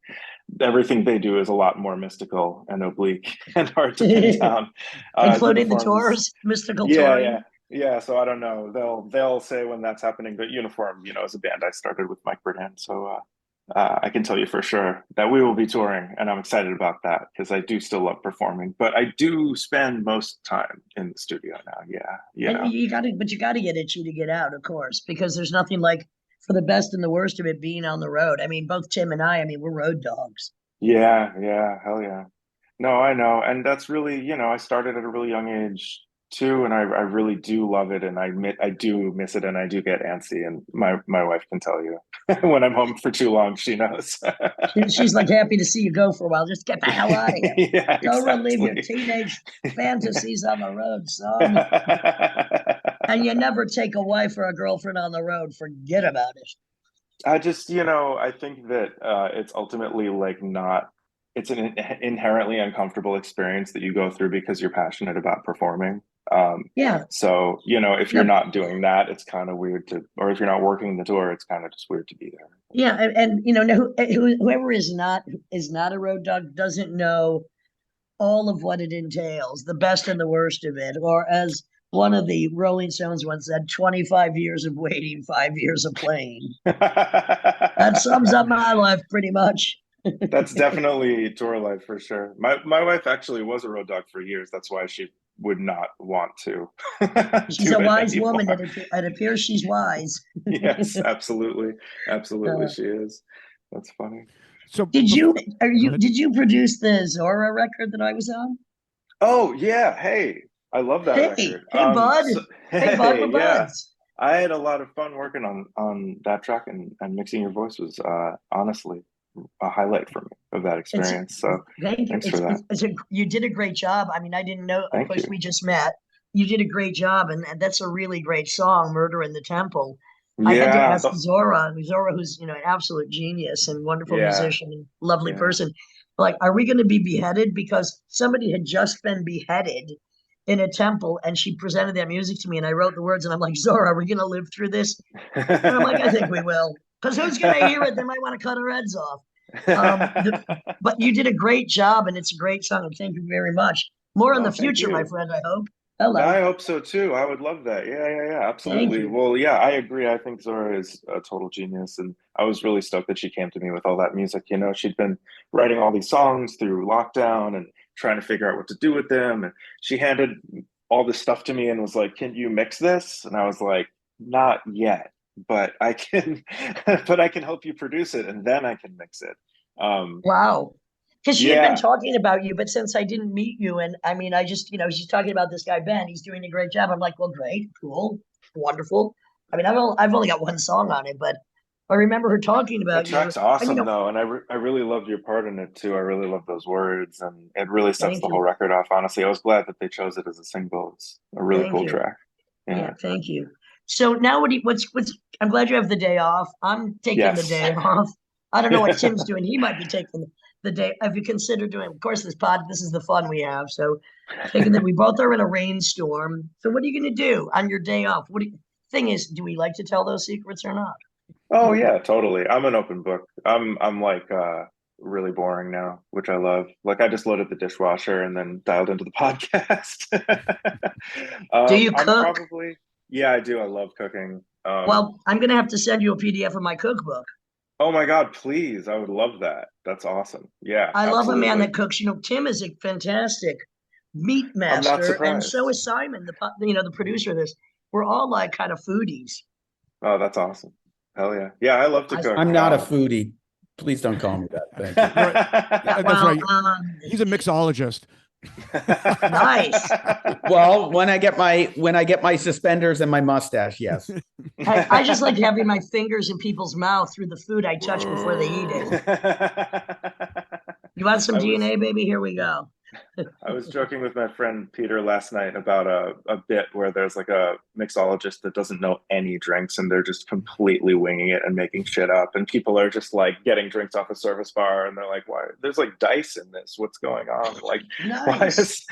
Everything they do is a lot more mystical and oblique and hard to pin down.
Including the
Uniform is,
tours, mystical
yeah,
touring.
yeah, yeah. So I don't know. They'll say when that's happening. But Uniform, is a band I started with Mike Burden, so I can tell you for sure that we will be touring, and I'm excited about that because I do still love performing. But I do spend most time in the studio now. Yeah,
And you got to get itchy to get out, of course, because there's nothing like for the best and the worst of it being on the road. I mean, both Tim and I mean, we're road dogs.
yeah, yeah. Hell yeah. No, I know. And that's really, I started at a really young age too, and I really do love it, and I do miss it, and I do get antsy, and my wife can tell you when I'm home for too long, she knows.
She's like happy to see you go for a while. Just get the hell out of here.
Yeah,
Go relive your
exactly.
teenage fantasies on the road, son. And you never take a wife or a girlfriend on the road. Forget about it.
I just, I think that it's ultimately like not, it's an inherently uncomfortable experience that you go through because you're passionate about performing.
Yeah.
So, if you're
No,
not doing that, it's kind of weird or if you're not working the tour, it's kind of just weird to be there.
yeah, and whoever is not a road dog doesn't know all of what it entails, the best and the worst of it, or as one of the Rolling Stones once said, 25 years of waiting, 5 years of playing. That sums up my life pretty much.
That's definitely tour life for sure. My wife actually was a road dog for years. That's why she would not want to
She's
do
a
it
wise woman.
anymore.
It appears she's wise.
Yes, absolutely. Absolutely
Uh,
she is. That's funny.
So
Did you
Go ahead.
did you produce the Zora record that I was on?
Oh yeah, hey, I love that
Hey,
record.
hey, bud.
So
Hey, bud, we're
hey, yeah,
buds.
I had a lot of fun working on that track, and mixing your voice was honestly a highlight for me of that
It's
experience. So
thank you.
thanks for that.
You did a great job. I mean, I didn't know. Of
Thank
course,
you.
we just met. You did a great job, and that's a really great song, "Murder in the Temple." I had to
Yeah,
ask Zora, who's an absolute genius and wonderful
yeah,
musician and lovely
yeah.
person. Like, are we going to be beheaded? Because somebody had just been beheaded in a temple, and she presented that music to me, and I wrote the words, and I'm like, Zora, are we going to live through this? And I'm like, I think we will, because who's going to hear it? They might want to cut our heads off. Um, the, but you did a great job, and it's a great song. And thank you very much. More in the
Oh, thank
future, my
you.
friend. I hope.
I
Hello.
hope so too. I would love that. Yeah, yeah, yeah,
Thank
absolutely.
you.
Well, yeah, I agree. I think Zora is a total genius, and I was really stoked that she came to me with all that music. She'd been writing all these songs through lockdown and trying to figure out what to do with them, and she handed all this stuff to me and was like, "Can you mix this?" And I was like, "Not yet, but I can, but I can help you produce it, and then I can mix it." Um,
Wow. Because she had been
yeah,
talking about you, but since I didn't meet you, and I mean, I just, she's talking about this guy Ben. He's doing a great job. I'm like, well, great, cool, wonderful. I mean, I've only got one song on it, but I remember her talking
that
about you.
track's
And
awesome though, and I really loved your part in it too. I really love those words, and it really sets
thank
the whole
you,
record off. Honestly, I was glad that they chose it as a single. It's a really
thank
cool
you.
track.
Yeah,
Yeah.
thank you. So now, what's? I'm glad you have the day off. I'm taking the
Yes.
day off. I don't know what Tim's doing. He might be taking the day. Have you considered doing? Of course, this is the fun we have. So, taking that we both are in a rainstorm. So, what are you going to do on your day off? Thing is, do we like to tell those secrets or not?
Oh yeah, totally. I'm an open book. I'm like really boring now, which I love. Like I just loaded the dishwasher and then dialed into the podcast.
Do you
I'm
cook?
probably yeah, I do. I love cooking.
Well, I'm going to have to send you a PDF of my cookbook.
Oh my God, please. I would love that. That's awesome. Yeah,
I love a man
absolutely.
that cooks. Tim is a fantastic meat
I'm not
master, and so
surprised.
is Simon, the producer of this. We're all like kind of foodies.
Oh, that's awesome. Hell yeah. Yeah, I love to
I,
cook.
I'm not a foodie. Please don't call me that. Thank you.
Right.
yeah,
That's
well,
right. He's a mixologist.
nice.
Well, when I get my suspenders and my mustache, yes.
I just like having my fingers in people's mouth through the food I touch before they eat it. You want some
I was
DNA, baby? Here we go.
I was joking with my friend Peter last night about a bit where there's like a mixologist that doesn't know any drinks and they're just completely winging it and making shit up. And people are just like getting drinks off a service bar and they're like, why? There's like dice in this. What's going on? Like, why
Nice.
is.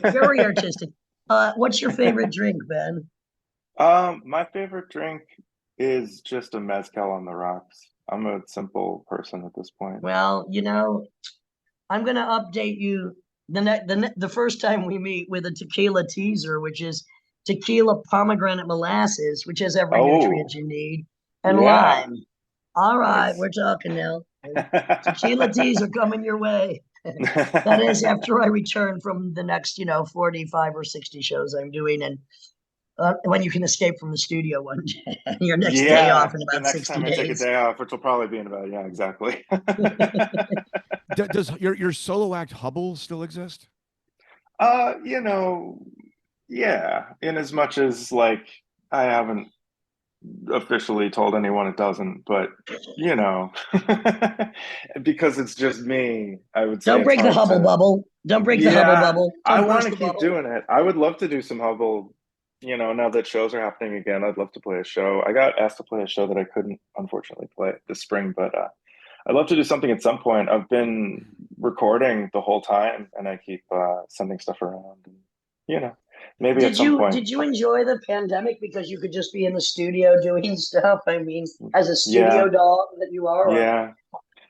Very artistic. What's your favorite drink, Ben?
My favorite drink is just a mezcal on the rocks. I'm a simple person at this point.
Well, I'm going to update you the first time we meet with a tequila teaser, which is tequila pomegranate molasses, which has every nutrient
Oh,
you need, and
yeah.
lime. All right,
Nice.
we're talking now. Tequila teas are coming your way. That is after I return from the next, 45 or 60 shows I'm doing, and when you can escape from the studio one day, your next day off
Yeah,
in
the
about
next
60
time I take a
days.
day off, which will probably be in about, yeah, exactly.
Does your solo act Hubble still exist?
Uh, you know, yeah, in as much as like I haven't officially told anyone it doesn't, but you know, because it's just me, I would say
Don't
it's
break the
hard
Hubble
to.
bubble. Don't break the Hubble
Yeah,
bubble.
I
Don't
want
burst
to
the
keep
bubble.
doing it. I would love to do some Hubble, now that shows are happening again. I'd love to play a show. I got asked to play a show that I couldn't unfortunately play this spring, but I'd love to do something at some point. I've been recording the whole time and I keep sending stuff around and you know, maybe at
Did
some
you
point.
did you enjoy the pandemic because you could just be in the studio doing stuff? I mean, as a studio
Yeah,
dog that you are, or
yeah.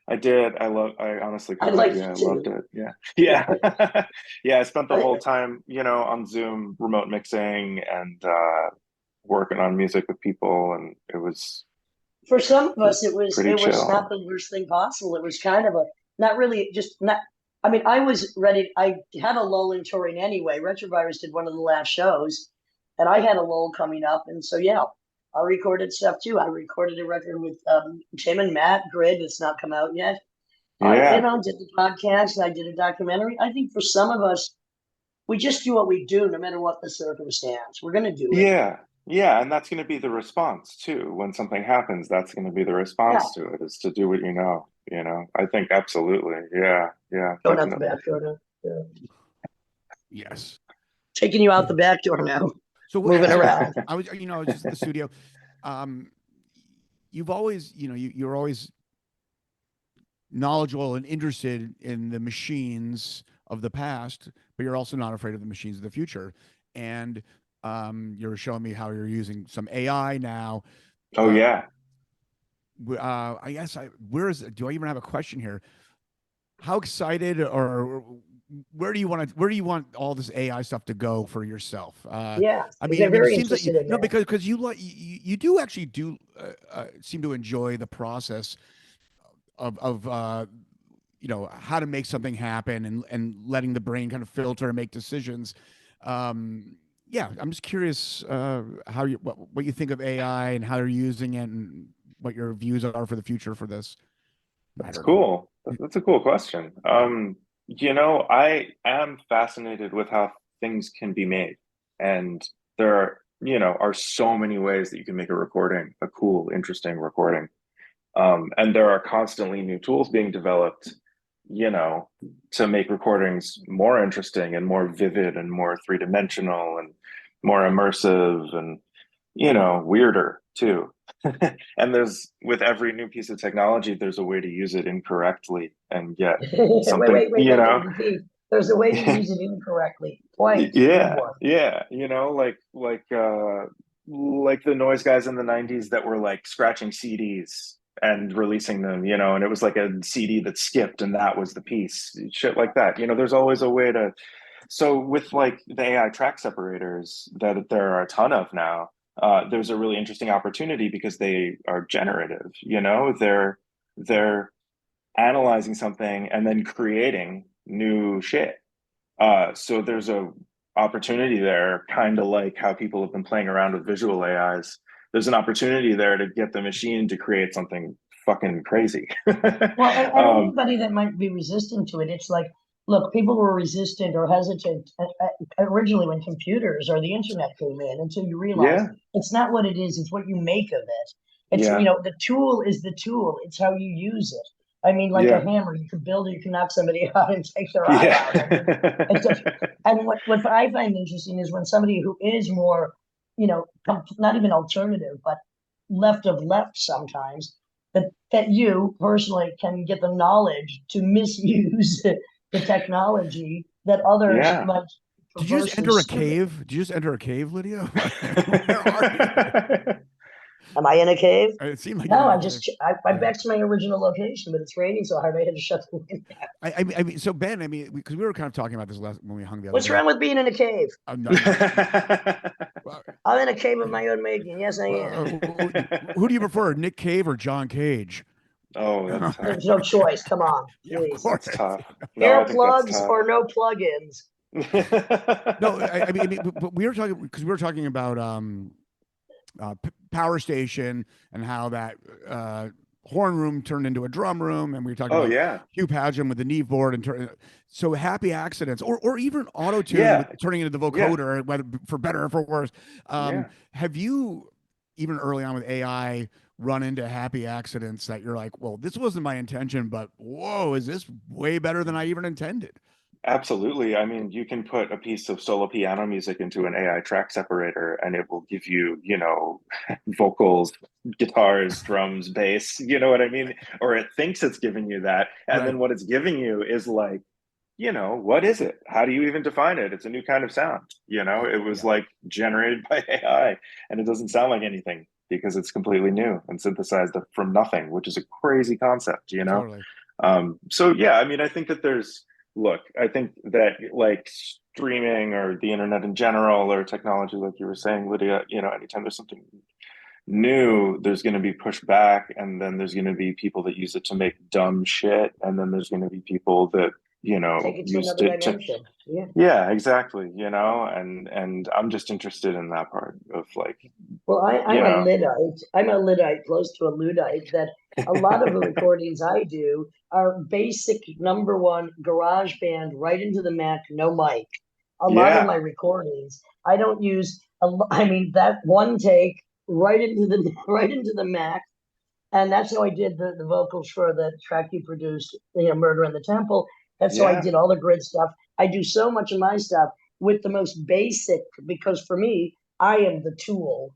I did. I honestly
I
could.
like
Yeah, I loved
to.
it. Yeah. Yeah. Yeah, I spent the
I,
whole time, on Zoom remote mixing and working on music with people and
for some of
it
us,
was pretty
it was not
chill.
the worst thing possible. It was kind of a not really just not. I mean, I was ready. I had a lull in touring anyway. Retrovirus did one of the last shows, and I had a lull coming up, and so yeah. I recorded stuff too. I recorded a record with Tim and Matt Grid that's not come out yet. I did the podcast. I did a documentary. I think for some of us, we just do what we do, no matter what the circumstance. We're going to do it.
Yeah, and that's going to be the response too. When something happens, that's going to be the response to it, is to do what you know. I think absolutely. Yeah,
Going out the back door now. Yeah.
Yes.
Taking you out the back door now.
So
moving around.
I was just in the studio. You've always, you're always knowledgeable and interested in the machines of the past, but you're also not afraid of the machines of the future. And you're showing me how you're using some AI now.
Oh yeah.
I guess do I even have a question here? How excited, or where do you want all this AI stuff to go for yourself? I mean, it seems like because you do actually seem to enjoy the process of how to make something happen and letting the brain kind of filter and make decisions. I'm just curious what you think of AI and how you're using it and what your views are for the future for this.
That's cool. That's a cool question. I am fascinated with how things can be made, and there are so many ways that you can make a cool, interesting recording. And there are constantly new tools being developed, to make recordings more interesting and more vivid and more three-dimensional and more immersive and, weirder too. And with every new piece of technology, there's a way to use it incorrectly and get something,
wait. There's a way to use it incorrectly. Like
the noise guys in the 90s that were like scratching CDs and releasing them, and it was like a CD that skipped and that was the piece, shit like that. There's always a way to. So with like the AI track separators that there are a ton of now, there's a really interesting opportunity because they are generative. They're analyzing something and then creating new shit. So there's a opportunity there, kind of like how people have been playing around with visual AIs. There's an opportunity there to get the machine to create something fucking crazy.
Well, anybody that might be resistant to it, it's like, look, people were resistant or hesitant originally when computers or the internet came in, until you realize it's not what it is, it's what you make of it. It's, the tool is the tool. It's how you use it. I mean, like a hammer, you can build it, you can knock somebody out and take their eye out. And what I find interesting is when somebody who is more, not even alternative, but left of left sometimes, that you personally can get the knowledge to misuse the technology that others might.
Did you just enter a cave? Did you just enter a cave, Lydia? Where are you?
Am I in a cave?
It seemed like
no. I'm back to my original location, but it's raining so hard I had to shut the window.
I mean, so Ben, because we were kind of talking about this when we hung the other
What's
day.
wrong with being in a cave?
No.
I'm in a cave of my own making. Yes, I am.
Who do you prefer, Nick Cave or John Cage?
Oh, that's tough.
There's no choice. Come on, please.
That's tough.
Earplugs or no plugins.
No, I mean, but we were talking about Power Station and how that horn room turned into a drum room, and we were talking about Hugh Padgham with the Neve board, and so happy accidents, or even auto tune turning into the vocoder, whether for better or for worse. Have you, even early on with AI, run into happy accidents that you're like, well, this wasn't my intention, but whoa, is this way better than I even intended?
Absolutely. I mean, you can put a piece of solo piano music into an AI track separator and it will give you, vocals, guitars, drums, bass, you know what I mean? Or it thinks it's giving you that. And then what it's giving you is like, what is it? How do you even define it? It's a new kind of sound. It was like generated by AI and it doesn't sound like anything because it's completely new and synthesized from nothing, which is a crazy concept,
Totally.
I mean, I think that I think that like streaming or the internet in general or technology, like you were saying, Lydia, anytime there's something new, there's going to be pushback, and then there's going to be people that use it to make dumb shit, and then there's going to be people that used it to exactly, and I'm just interested in that part of like
Well, I'm
you
a
know.
Luddite. I'm a Luddite, close to a Luddite, that a lot of the recordings I do are basic number one garage band right into the Mac, no mic. A lot of
Yeah,
my recordings, I don't use, I mean, that one take right into the right into the Mac. And that's how I did the vocals for the track you produced, Murder in the Temple. That's how I
yeah,
did all the grid stuff. I do so much of my stuff with the most basic, because for me, I am the tool.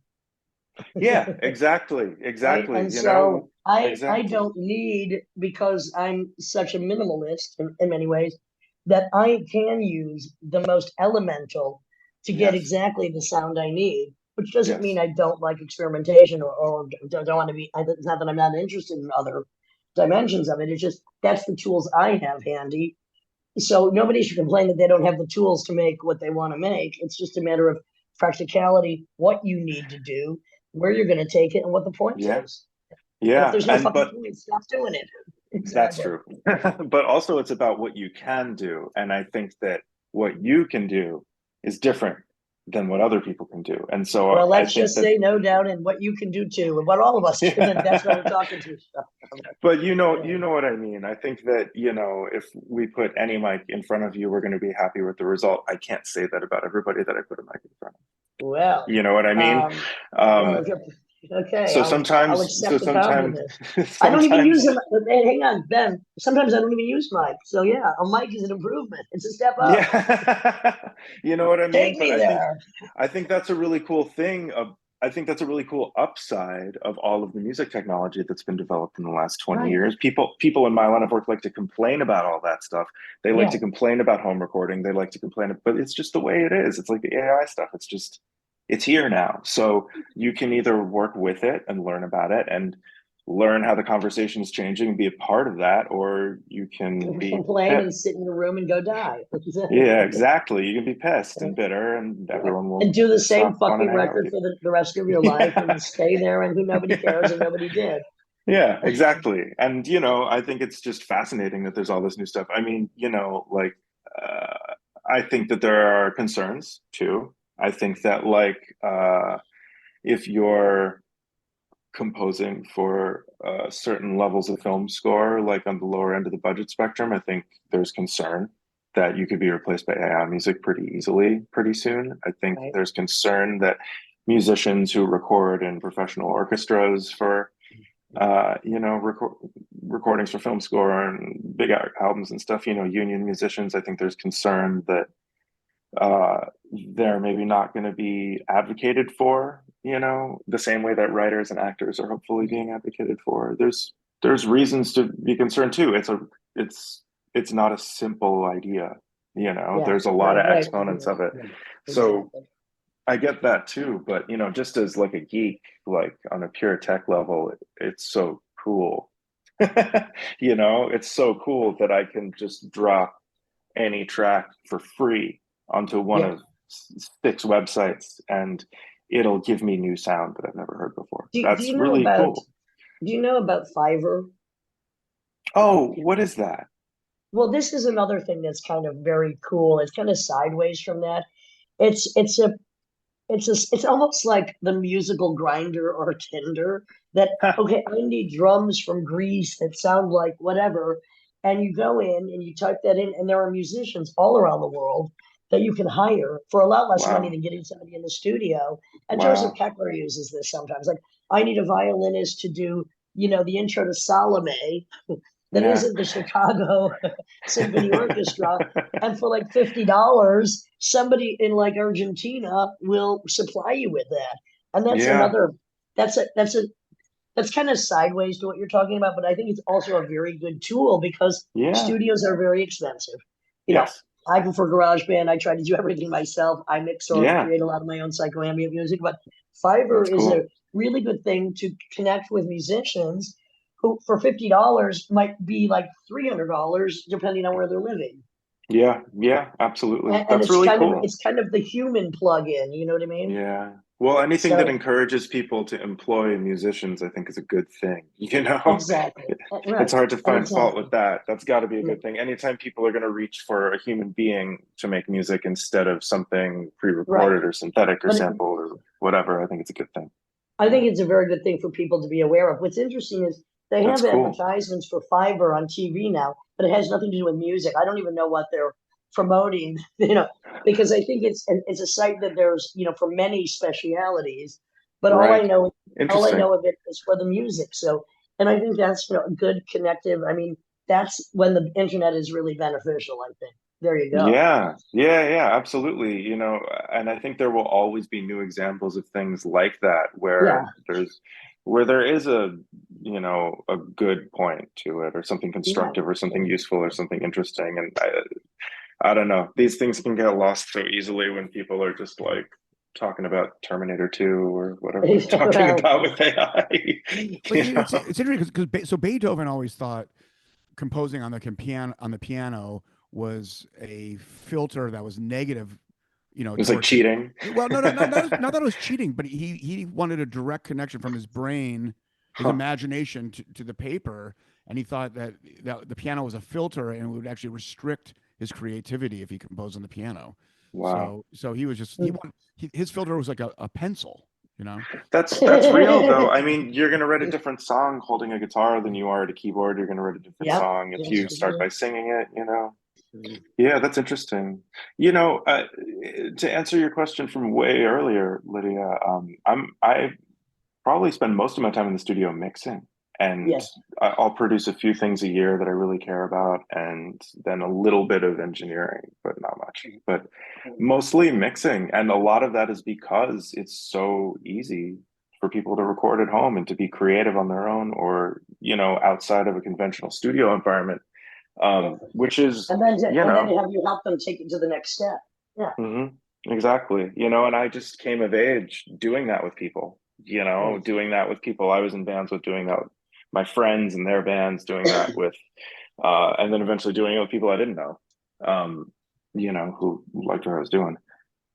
yeah, exactly,
Right?
exactly.
And so I
Exactly.
don't need, because I'm such a minimalist in many ways, that I can use the most elemental to get
Yes,
exactly the sound I need, which doesn't mean
yes,
I don't like experimentation, or don't want to be. It's not that I'm not interested in other dimensions of it. It's just that's the tools I have handy. So nobody should complain that they don't have the tools to make what they want to make. It's just a matter of practicality, what you need to do, where you're going to take it, and what the point
yeah,
is. And if
yeah.
there's no
And
fucking
but
point, stop doing it.
that's
Exactly.
true. But also it's about what you can do. And I think that what you can do is different than what other people can do. And so
Well,
I
let's
think
just
that
say no doubt in what you can do too, and what all of us can. And that's why we're talking to each other.
but
Yeah.
you know what I mean. I think that, if we put any mic in front of you, we're going to be happy with the result. I can't say that about everybody that I put a mic in front of.
Well,
You know what I mean?
um, well,
Um,
if okay,
so
I'll
sometimes,
accept the compliment. I don't even use
sometimes,
them. Hey, hang on, Ben. Sometimes I don't even use mic. So yeah, a mic is an improvement. It's a step up.
yeah, you know what I mean?
Take
But
me there.
I think that's a really cool thing I think that's a really cool upside of all of the music technology that's been developed in the last 20
Right.
years. People in my line of work like to complain about all that stuff. They like
Yeah.
to complain about home recording. They like to complain, but it's just the way it is. It's like the AI stuff. It's here now. So you can either work with it and learn about it and learn how the conversation is changing and be a part of that, or you can be
Complain
pissed.
and sit in your room and go die.
Yeah, exactly. You can be pissed and bitter, and
Yeah.
everyone will
And do the
just
same
not want to
fucking
hang out with
record
you.
for the rest of your life and
Yeah.
stay there, and who nobody cares and
Yeah.
nobody did.
Yeah, exactly. And, I think it's just fascinating that there's all this new stuff. I mean, I think that there are concerns too. I think that, if you're composing for certain levels of film score, like on the lower end of the budget spectrum, I think there's concern that you could be replaced by AI music pretty easily, pretty soon. I think
Right.
there's concern that musicians who record in professional orchestras for, recordings for film score and big albums and stuff, union musicians, I think there's concern that they're maybe not going to be advocated for, the same way that writers and actors are hopefully being advocated for. There's reasons to be concerned too. It's not a simple idea,
Yeah.
there's a lot
Right.
of
Right.
exponents of it.
Yeah.
So
Exactly.
I get that too, but just as like a geek, like on a pure tech level, it's so cool. It's so cool that I can just drop any track for free onto one
Yeah.
of six websites, and it'll give me new sound that I've never heard before.
Do
That's
you know
really
about
cool.
Fiverr?
Oh, what is that?
Well, this is another thing that's kind of very cool. It's kind of sideways from that. It's a it's almost like the musical Grinder or Tinder, that okay, I need drums from Greece that sound like whatever, and you go in and you type that in, and there are musicians all around the world that you can hire for a lot less money
Wow.
than getting somebody in the studio. And Joseph
Wow.
Keckler uses this sometimes. Like, I need a violinist to do, the intro to Salome that
Yeah.
isn't the Chicago Symphony Orchestra. And for like $50, somebody in like Argentina will supply you with that. And that's
Yeah.
another, that's kind of sideways to what you're talking about, but I think it's also a very good tool because
Yeah.
studios are very expensive. You know,
Yes.
I prefer GarageBand. I try to do everything myself. I mix or
Yeah.
create a lot of my own psychoambient music, but Fiverr
That's
is a
cool.
really good thing to connect with musicians who for $50 might be like $300 depending on where they're living.
Yeah. Yeah. Absolutely.
And
That's really cool.
it's kind of the human plug-in, you know what I mean?
Yeah. Well, anything that
So
encourages people to employ musicians, I think is a good thing.
exactly.
It's
Right.
hard to find fault
Exactly.
with that. That's got to be a
Yeah.
good thing. Anytime people are going to reach for a human being to make music instead of something
Right.
pre-recorded or synthetic or
But
sampled. whatever. I think it's a good thing.
I think it's a very good thing for people to be aware of. What's interesting is they
That's
have
cool.
advertisements for fiber on TV now, but it has nothing to do with music. I don't even know what they're promoting, because I think it's a site that there's, for many specialities, but all I
Right.
know
Interesting.
of it is for the music. So, and I think that's, a good connective. I mean, that's when the internet is really beneficial, I think. There you go.
Yeah, absolutely. And I think there will always be new examples of things like that
Yeah.
where there is a good point to it, or something constructive, or something useful, or something interesting. And I don't know, these things can get lost so easily when people are just like talking about Terminator 2 or whatever they're talking about with AI.
It's interesting because so Beethoven always thought composing on the piano was a filter that was negative.
It was like cheating.
Well, no, not that it was cheating, but he wanted a direct connection from his brain, his imagination to the paper, and he thought that the piano was a filter and it would actually restrict his creativity if he composed on the piano.
Wow.
So he was just his filter was like a pencil.
That's real though. I mean, you're gonna write a different song holding a guitar than you are at a keyboard. You're gonna write a different song if you start by singing it. Yeah, that's interesting. To answer your question from way earlier, Lydia, I probably spend most of my time in the studio mixing, and I'll produce a few things a year that I really care about, and then a little bit of engineering, but not much. But mostly mixing, and a lot of that is because it's so easy for people to record at home and to be creative on their own, or outside of a conventional studio environment. Which is,
and then have you help them take it to the next step.
Exactly. And I just came of age doing that with people, doing that with people I was in bands with, doing that with my friends and their bands, doing that with, and then eventually doing it with people I didn't know, who liked what I was doing.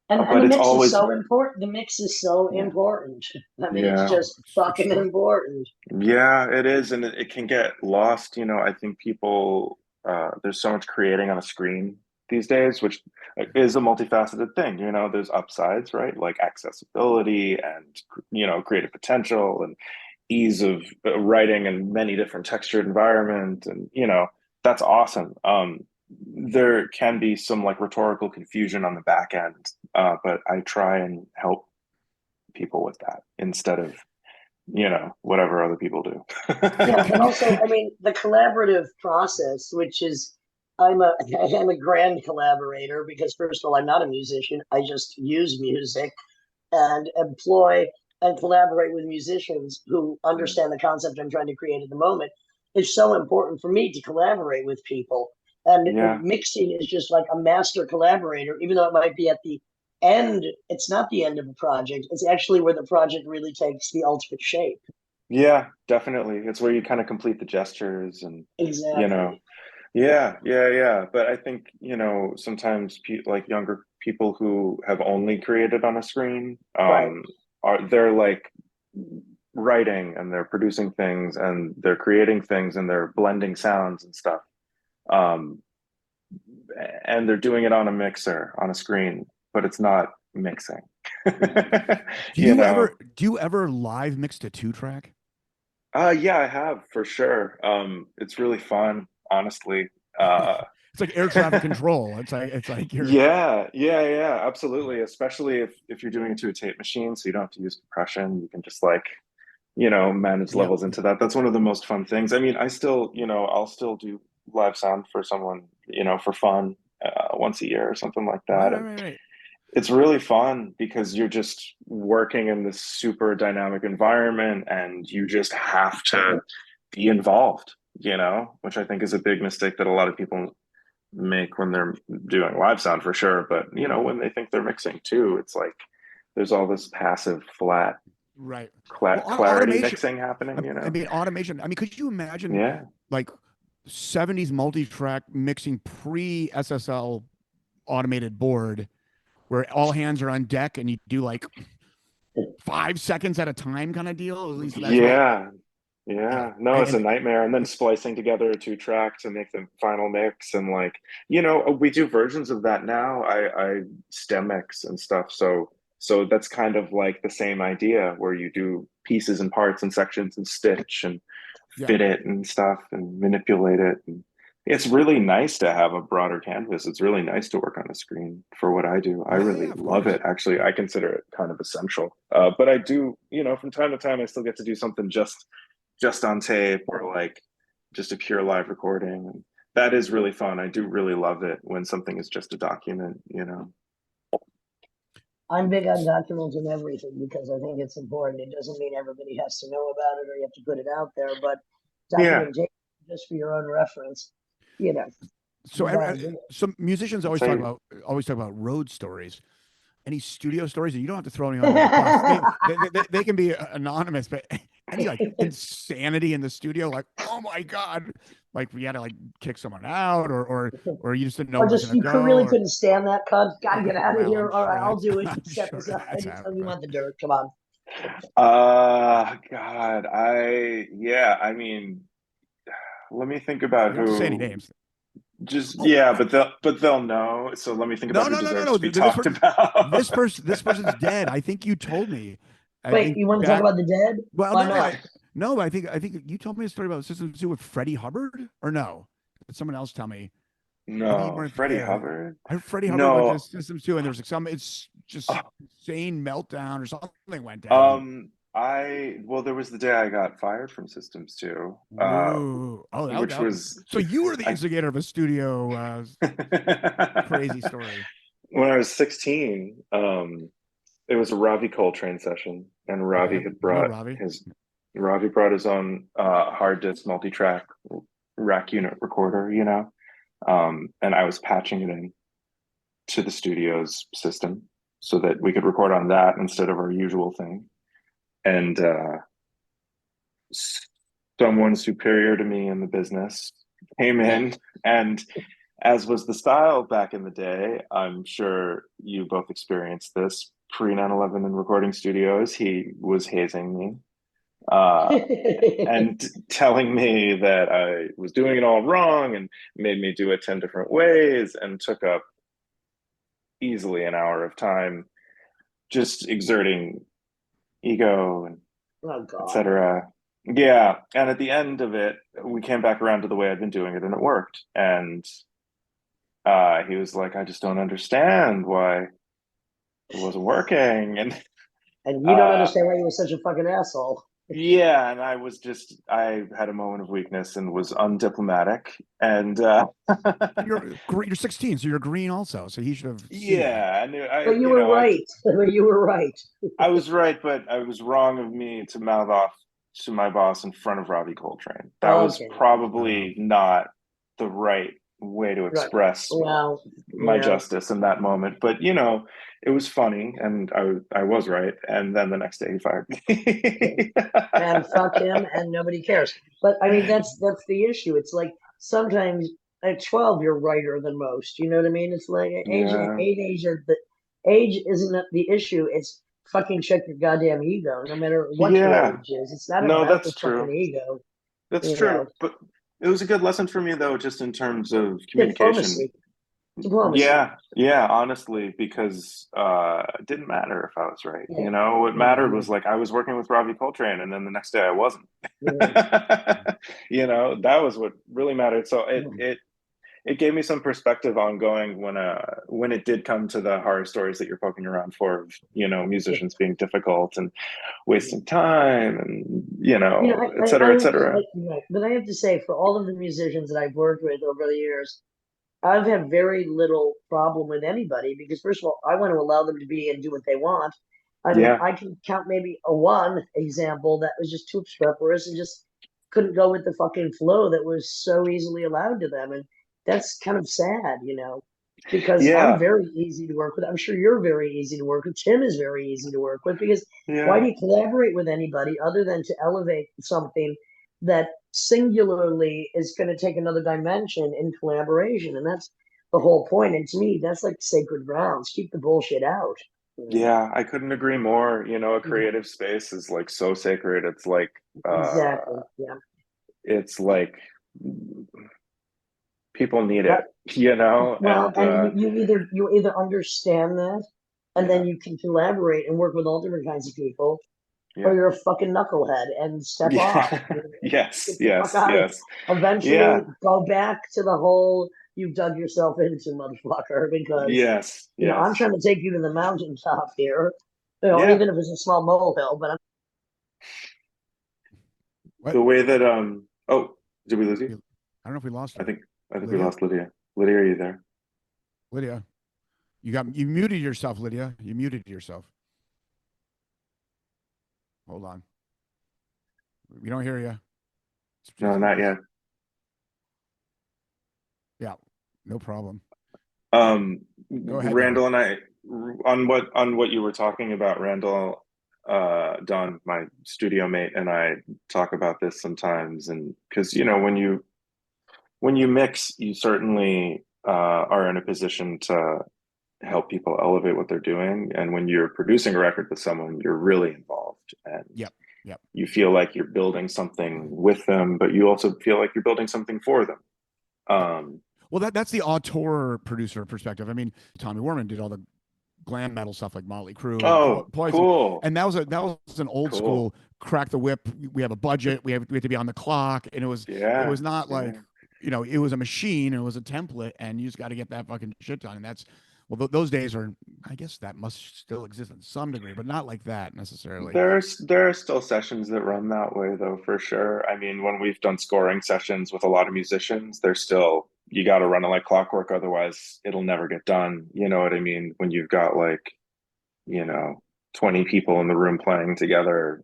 And
but
the
it's
mix
always
is so important. The mix is so important. I mean, it's just fucking important.
Yeah, it is, and it can get lost. I think people, there's so much creating on a screen these days, which is a multifaceted thing. There's upsides, right? Like accessibility and creative potential and ease of writing in many different textured environment, and that's awesome. There can be some like rhetorical confusion on the back end, but I try and help people with that instead of whatever other people do.
But also, I mean, the collaborative process, which is, I am a grand collaborator because, first of all, I'm not a musician. I just use music and employ and collaborate with musicians who understand the concept I'm trying to create at the moment. It's so important for me to collaborate with people. And mixing is just like a master collaborator, even though it might be at the end. It's not the end of a project. It's actually where the project really takes the ultimate shape.
Yeah, definitely. It's where you kind of complete the gestures and,
exactly.
Yeah. But I think, sometimes like younger people who have only created on a screen, they're like writing and they're producing things and they're creating things and they're blending sounds and stuff. And they're doing it on a mixer, on a screen, but it's not mixing.
Do you ever live mix to 2-track?
Yeah, I have, for sure. It's really fun, honestly.
It's like air traffic control. It's like you're...
Yeah, absolutely. Especially if you're doing it to a tape machine, so you don't have to use compression. You can just manage levels into that. That's one of the most fun things. I mean, I'll still do live sound for someone, for fun, once a year or something like that.
Right.
It's really fun because you're just working in this super dynamic environment and you just have to be involved, which I think is a big mistake that a lot of people make when they're doing live sound, for sure. But, when they think they're mixing too, it's like there's all this passive, flat, clarity mixing happening,
I mean, automation. I mean, could you imagine like 70s multi-track mixing pre-SSL automated board where all hands are on deck and you do like 5 seconds at a time kind of deal? At least that's
No, it's a nightmare. And then splicing together a 2-track to make the final mix, and we do versions of that now. I stem mix and stuff, so So that's kind of like the same idea where you do pieces and parts and sections and stitch and
Yeah.
fit it and stuff and manipulate it. And it's really nice to have a broader canvas. It's really nice to work on a screen for what I do. I really
of
love
course.
it. Actually, I consider it kind of essential. But I do, from time to time, I still get to do something just on tape or like just a pure live recording. And that is really fun. I do really love it when something is just a document.
I'm big on documenting everything because I think it's important. It doesn't mean everybody has to know about it or you have to put it out there, but
Yeah.
documentation just for your own reference, you know.
So,
you gotta do it.
some musicians always
So-
talk about road stories. Any studio stories, and you don't have to throw anyone under the bus. They can be anonymous, but any like insanity in the studio, like, oh my God, like we had to like kick someone out, or you just didn't know
Or
where it was
just
gonna
you
go,
really
or,
couldn't stand that cunt. Gotta get out of
well,
here.
I'm
All right,
sure
I'll do it.
I'm
Step
sure
aside.
that's
Anytime you
happened.
want the dirt, come on.
God, I mean, let me think about
You don't have to say any
who.
names.
Just but they'll know. So let me think about who deserves to be talked about.
This person's dead. I think you told me. I
Wait,
think
you want to talk about the dead?
Well,
Why
no,
not?
no. I think you told me a story about System 2 with Freddie Hubbard, or no? Did someone else tell me? Maybe you
No,
weren't
Freddie
there.
Hubbard.
I heard Freddie Hubbard went
No,
to System 2, and there was like it's just
Oh.
insane meltdown or something went down.
There was the day I got fired from Systems too.
Ooh. Oh,
which was
so you were the instigator of a studio crazy story.
When I was 16. It was a Ravi Coltrane session, and Ravi
Okay.
had
I know
brought
Ravi.
his own hard disk multi-track rack unit recorder, and I was patching it in to the studio's system so that we could record on that instead of our usual thing. And someone superior to me in the business came in, and as was the style back in the day, I'm sure you both experienced this pre 9/11 in recording studios. He was hazing me and telling me that I was doing it all wrong and made me do it 10 different ways and took up easily an hour of time just exerting ego and
Oh God.
etc. Yeah, and at the end of it, we came back around to the way I'd been doing it, and it worked. And he was like, "I just don't understand why it wasn't working." And
you don't understand why you were such a fucking asshole.
yeah, and I had a moment of weakness and was undiplomatic. And
you're 16, so you're green also. So he should have.
Yeah,
but you were right. You were right.
I was right, but I was wrong of me to mouth off to my boss in front of Robbie Coltrane. That was probably not the right way to express my justice in that moment. But it was funny, and I was right. And then the next day he fired me.
And fuck him, and nobody cares. But I mean, that's the issue. It's like sometimes at 12 you're righter than most. You know what I mean? It's like age isn't the issue. It's fucking check your goddamn ego, no matter what your age is. It's not about the fucking ego.
That's true. But it was a good lesson for me, though, just in terms of communication.
Diplomacy.
Yeah, honestly, because it didn't matter if I was right. What mattered was like I was working with Robbie Coltrane, and then the next day I wasn't. That was what really mattered. So it gave me some perspective ongoing when it did come to the horror stories that you're poking around for, musicians being difficult and wasting time and et cetera, et cetera.
But I have to say, for all of the musicians that I've worked with over the years, I've had very little problem with anybody because, first of all, I want to allow them to be and do what they want. I mean, I can count maybe a one example that was just too obstreperous and just couldn't go with the fucking flow that was so easily allowed to them. And that's kind of sad, because I'm very easy to work with. I'm sure you're very easy to work with. Tim is very easy to work with because why do you collaborate with anybody other than to elevate something that singularly is going to take another dimension in collaboration? And that's the whole point. And to me, that's like sacred grounds. Keep the bullshit out.
Yeah, I couldn't agree more. A creative space is like so sacred. It's like
exactly. Yeah.
It's like people need it,
Well, and you either understand that and then you can collaborate and work with all different kinds of people, or
Yeah.
you're a fucking knucklehead and step off.
Yeah. Yes.
Get the
Yes.
fuck out of
Yes.
Eventually,
Yeah.
go back to the hole you dug yourself into, motherfucker, because,
Yes.
I'm
Yes.
trying to take you to the mountaintop here,
Yeah.
even if it's a small molehill, but
What?
The way that oh, did we lose
I
you?
don't know if we lost her.
I think we
Lydia?
lost Lydia. Lydia, are you there?
Lydia, you muted yourself, Lydia. You muted yourself. Hold on. We don't hear you.
No, not yet.
Yeah, no problem. Go ahead,
Randall and I, on what you were talking about, Randall, Don, my studio mate, and I talk about this sometimes, and because when you mix, you certainly are in a position to help people elevate what they're doing, and when you're producing a record with someone, you're really involved, and
Yep.
you feel like you're building something with them, but you also feel like you're building something for them.
Well, that's the auteur producer perspective. I mean, Tommy Warman did all the glam metal stuff like Motley Crue and
Oh,
Poison,
cool.
and that was an old
Cool.
school crack the whip. We have a budget. We have to be on the clock, and it was not like it was a machine. It was a template, and you just got to get that fucking shit done. And that's those days are. I guess that must still exist in some degree, but not like that necessarily.
There are still sessions that run that way, though, for sure. I mean, when we've done scoring sessions with a lot of musicians, there's still, you got to run it like clockwork, otherwise it'll never get done. You know what I mean? When you've got 20 people in the room playing together,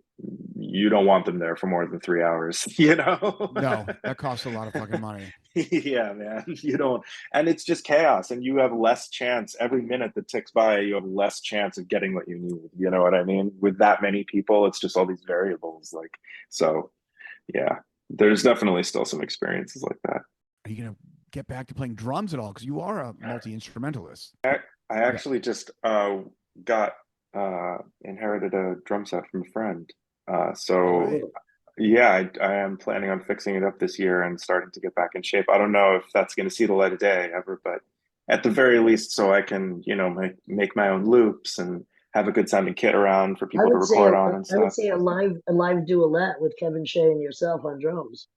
you don't want them there for more than 3 hours,
No, that costs a lot of fucking money.
Yeah, man, you don't, and it's just chaos, and you have less chance every minute that ticks by. You have less chance of getting what you need. You know what I mean? With that many people, it's just all these variables. So, yeah, there's definitely still some experiences like that.
Are you gonna get back to playing drums at all? Because you are a multi-instrumentalist.
I actually just got inherited a drum set from a friend.
Right.
Yeah, I am planning on fixing it up this year and starting to get back in shape. I don't know if that's going to see the light of day ever, but at the very least, so I can, make my own loops and have a good sounding kit around for people to record on and stuff.
I would say a live duet with Kevin Shea and yourself on drums.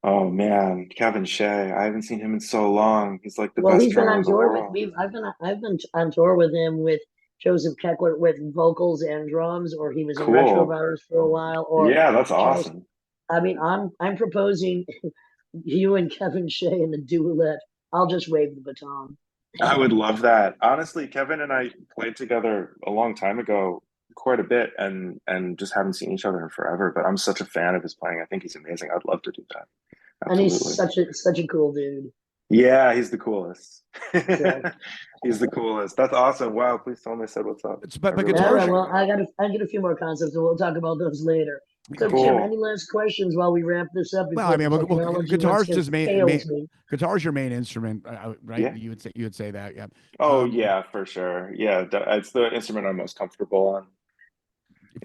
Oh man, Kevin Shea! I haven't seen him in so long. He's like the best drummer in the world.
I've been on tour with him with Joseph Keckler with vocals and drums, or he was in Retrovirus for a while. Or
yeah, that's awesome.
I mean, I'm proposing you and Kevin Shea in the duet. I'll just wave the baton.
I would love that. Honestly, Kevin and I played together a long time ago, quite a bit, and just haven't seen each other in forever. But I'm such a fan of his playing. I think he's amazing. I'd love to do that. Absolutely.
And he's such a cool dude.
Yeah, he's the coolest. He's the coolest. That's awesome. Wow, please tell him I said what's up.
But guitar.
Yeah, well, I get a few more concepts, and we'll talk about those later. So,
cool.
Jim, any last questions while we wrap this up?
Well, I mean, guitar's just guitar's your main instrument, right? Yeah. You would say that, yeah.
Oh, yeah, for sure. Yeah, it's the instrument I'm most comfortable on.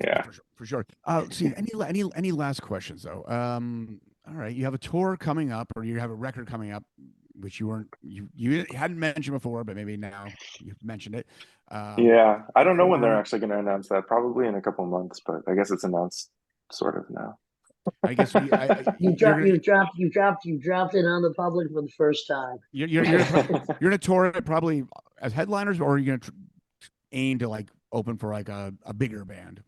Yeah,
for sure. See, any last questions though? All right, you have a tour coming up, or you have a record coming up, which you hadn't mentioned before, but maybe now you've mentioned it.
Yeah, I don't know when they're actually going to announce that. Probably in a couple of months, but I guess it's announced sort of now.
I guess
you dropped it on the public for the first time.
You're gonna tour it probably as headliners, or are you gonna aim to open for a bigger band?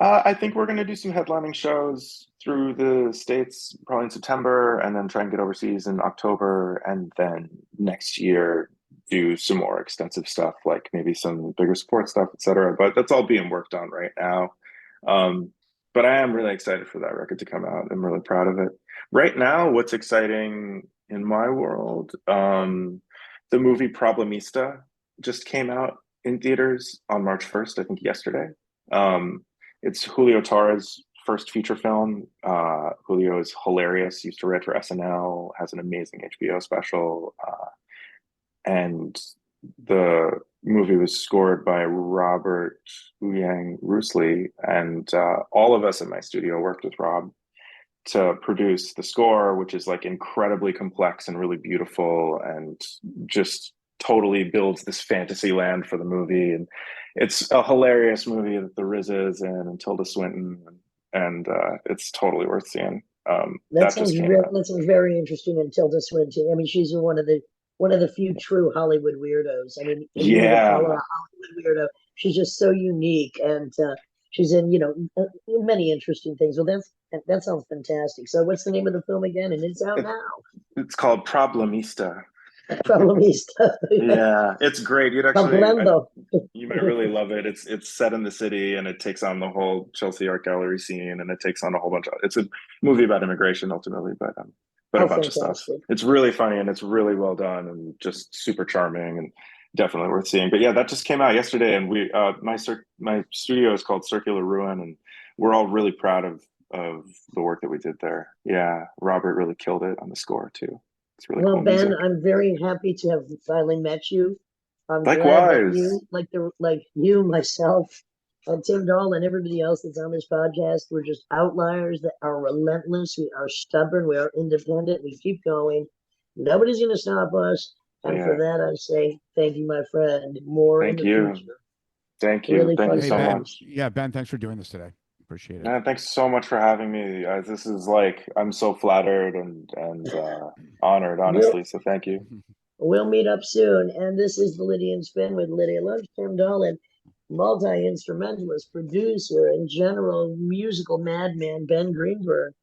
I think we're going to do some headlining shows through the States probably in September, and then try and get overseas in October, and then next year do some more extensive stuff, like maybe some bigger support stuff, etc. But that's all being worked on right now. But I am really excited for that record to come out. I'm really proud of it. Right now, what's exciting in my world, the movie Problemista just came out in theaters on March 1st, I think yesterday. It's Julio Torres' first feature film. Julio is hilarious. Used to write for SNL, has an amazing HBO special. And the movie was scored by Robert Uyang Rusli. And all of us in my studio worked with Rob to produce the score, which is incredibly complex and really beautiful and just totally builds this fantasy land for the movie, and it's a hilarious movie that the Riz is in, and Tilda Swinton, and it's totally worth seeing. That just came out.
That sounds very interesting. And Tilda Swinton. I mean, she's one of the few true Hollywood weirdos. I mean, if you would call her a Hollywood weirdo, she's just so unique, and she's in many interesting things. Well, that sounds fantastic. So, what's the name of the film again? And it's out now.
It's called Problemista.
Problemista.
Yeah, it's great. You might really love it. It's set in the city, and it takes on the whole Chelsea Art Gallery scene, and it takes on a whole bunch of. It's a movie about immigration ultimately, but a bunch of stuff. It's really funny, and it's really well done, and just super charming, and definitely worth seeing. But yeah, that just came out yesterday, and we my studio is called Circular Ruin, and we're all really proud of the work that we did there. Yeah, Robert really killed it on the score too. It's really cool.
Ben,
music.
I'm very happy to have finally met you. I'm
Likewise.
glad that you, myself, and Tim Dahl and everybody else that's on this podcast, we're just outliers that are relentless. We are stubborn. We are independent. We keep going. Nobody's going to stop us. And for that, I say thank you, my friend.
Thank you. Thank you.
Really
thank you so
Ben,
much.
Yeah, Ben, thanks for doing this today. Appreciate it.
Yeah, thanks so much for having me. This is I'm so flattered and honored, honestly. So thank you.
We'll meet up soon. And this is the Lydian Spin with Lydia Lunch, Tim Dolan, multi-instrumentalist, producer, and general musical madman, Ben Greenberg.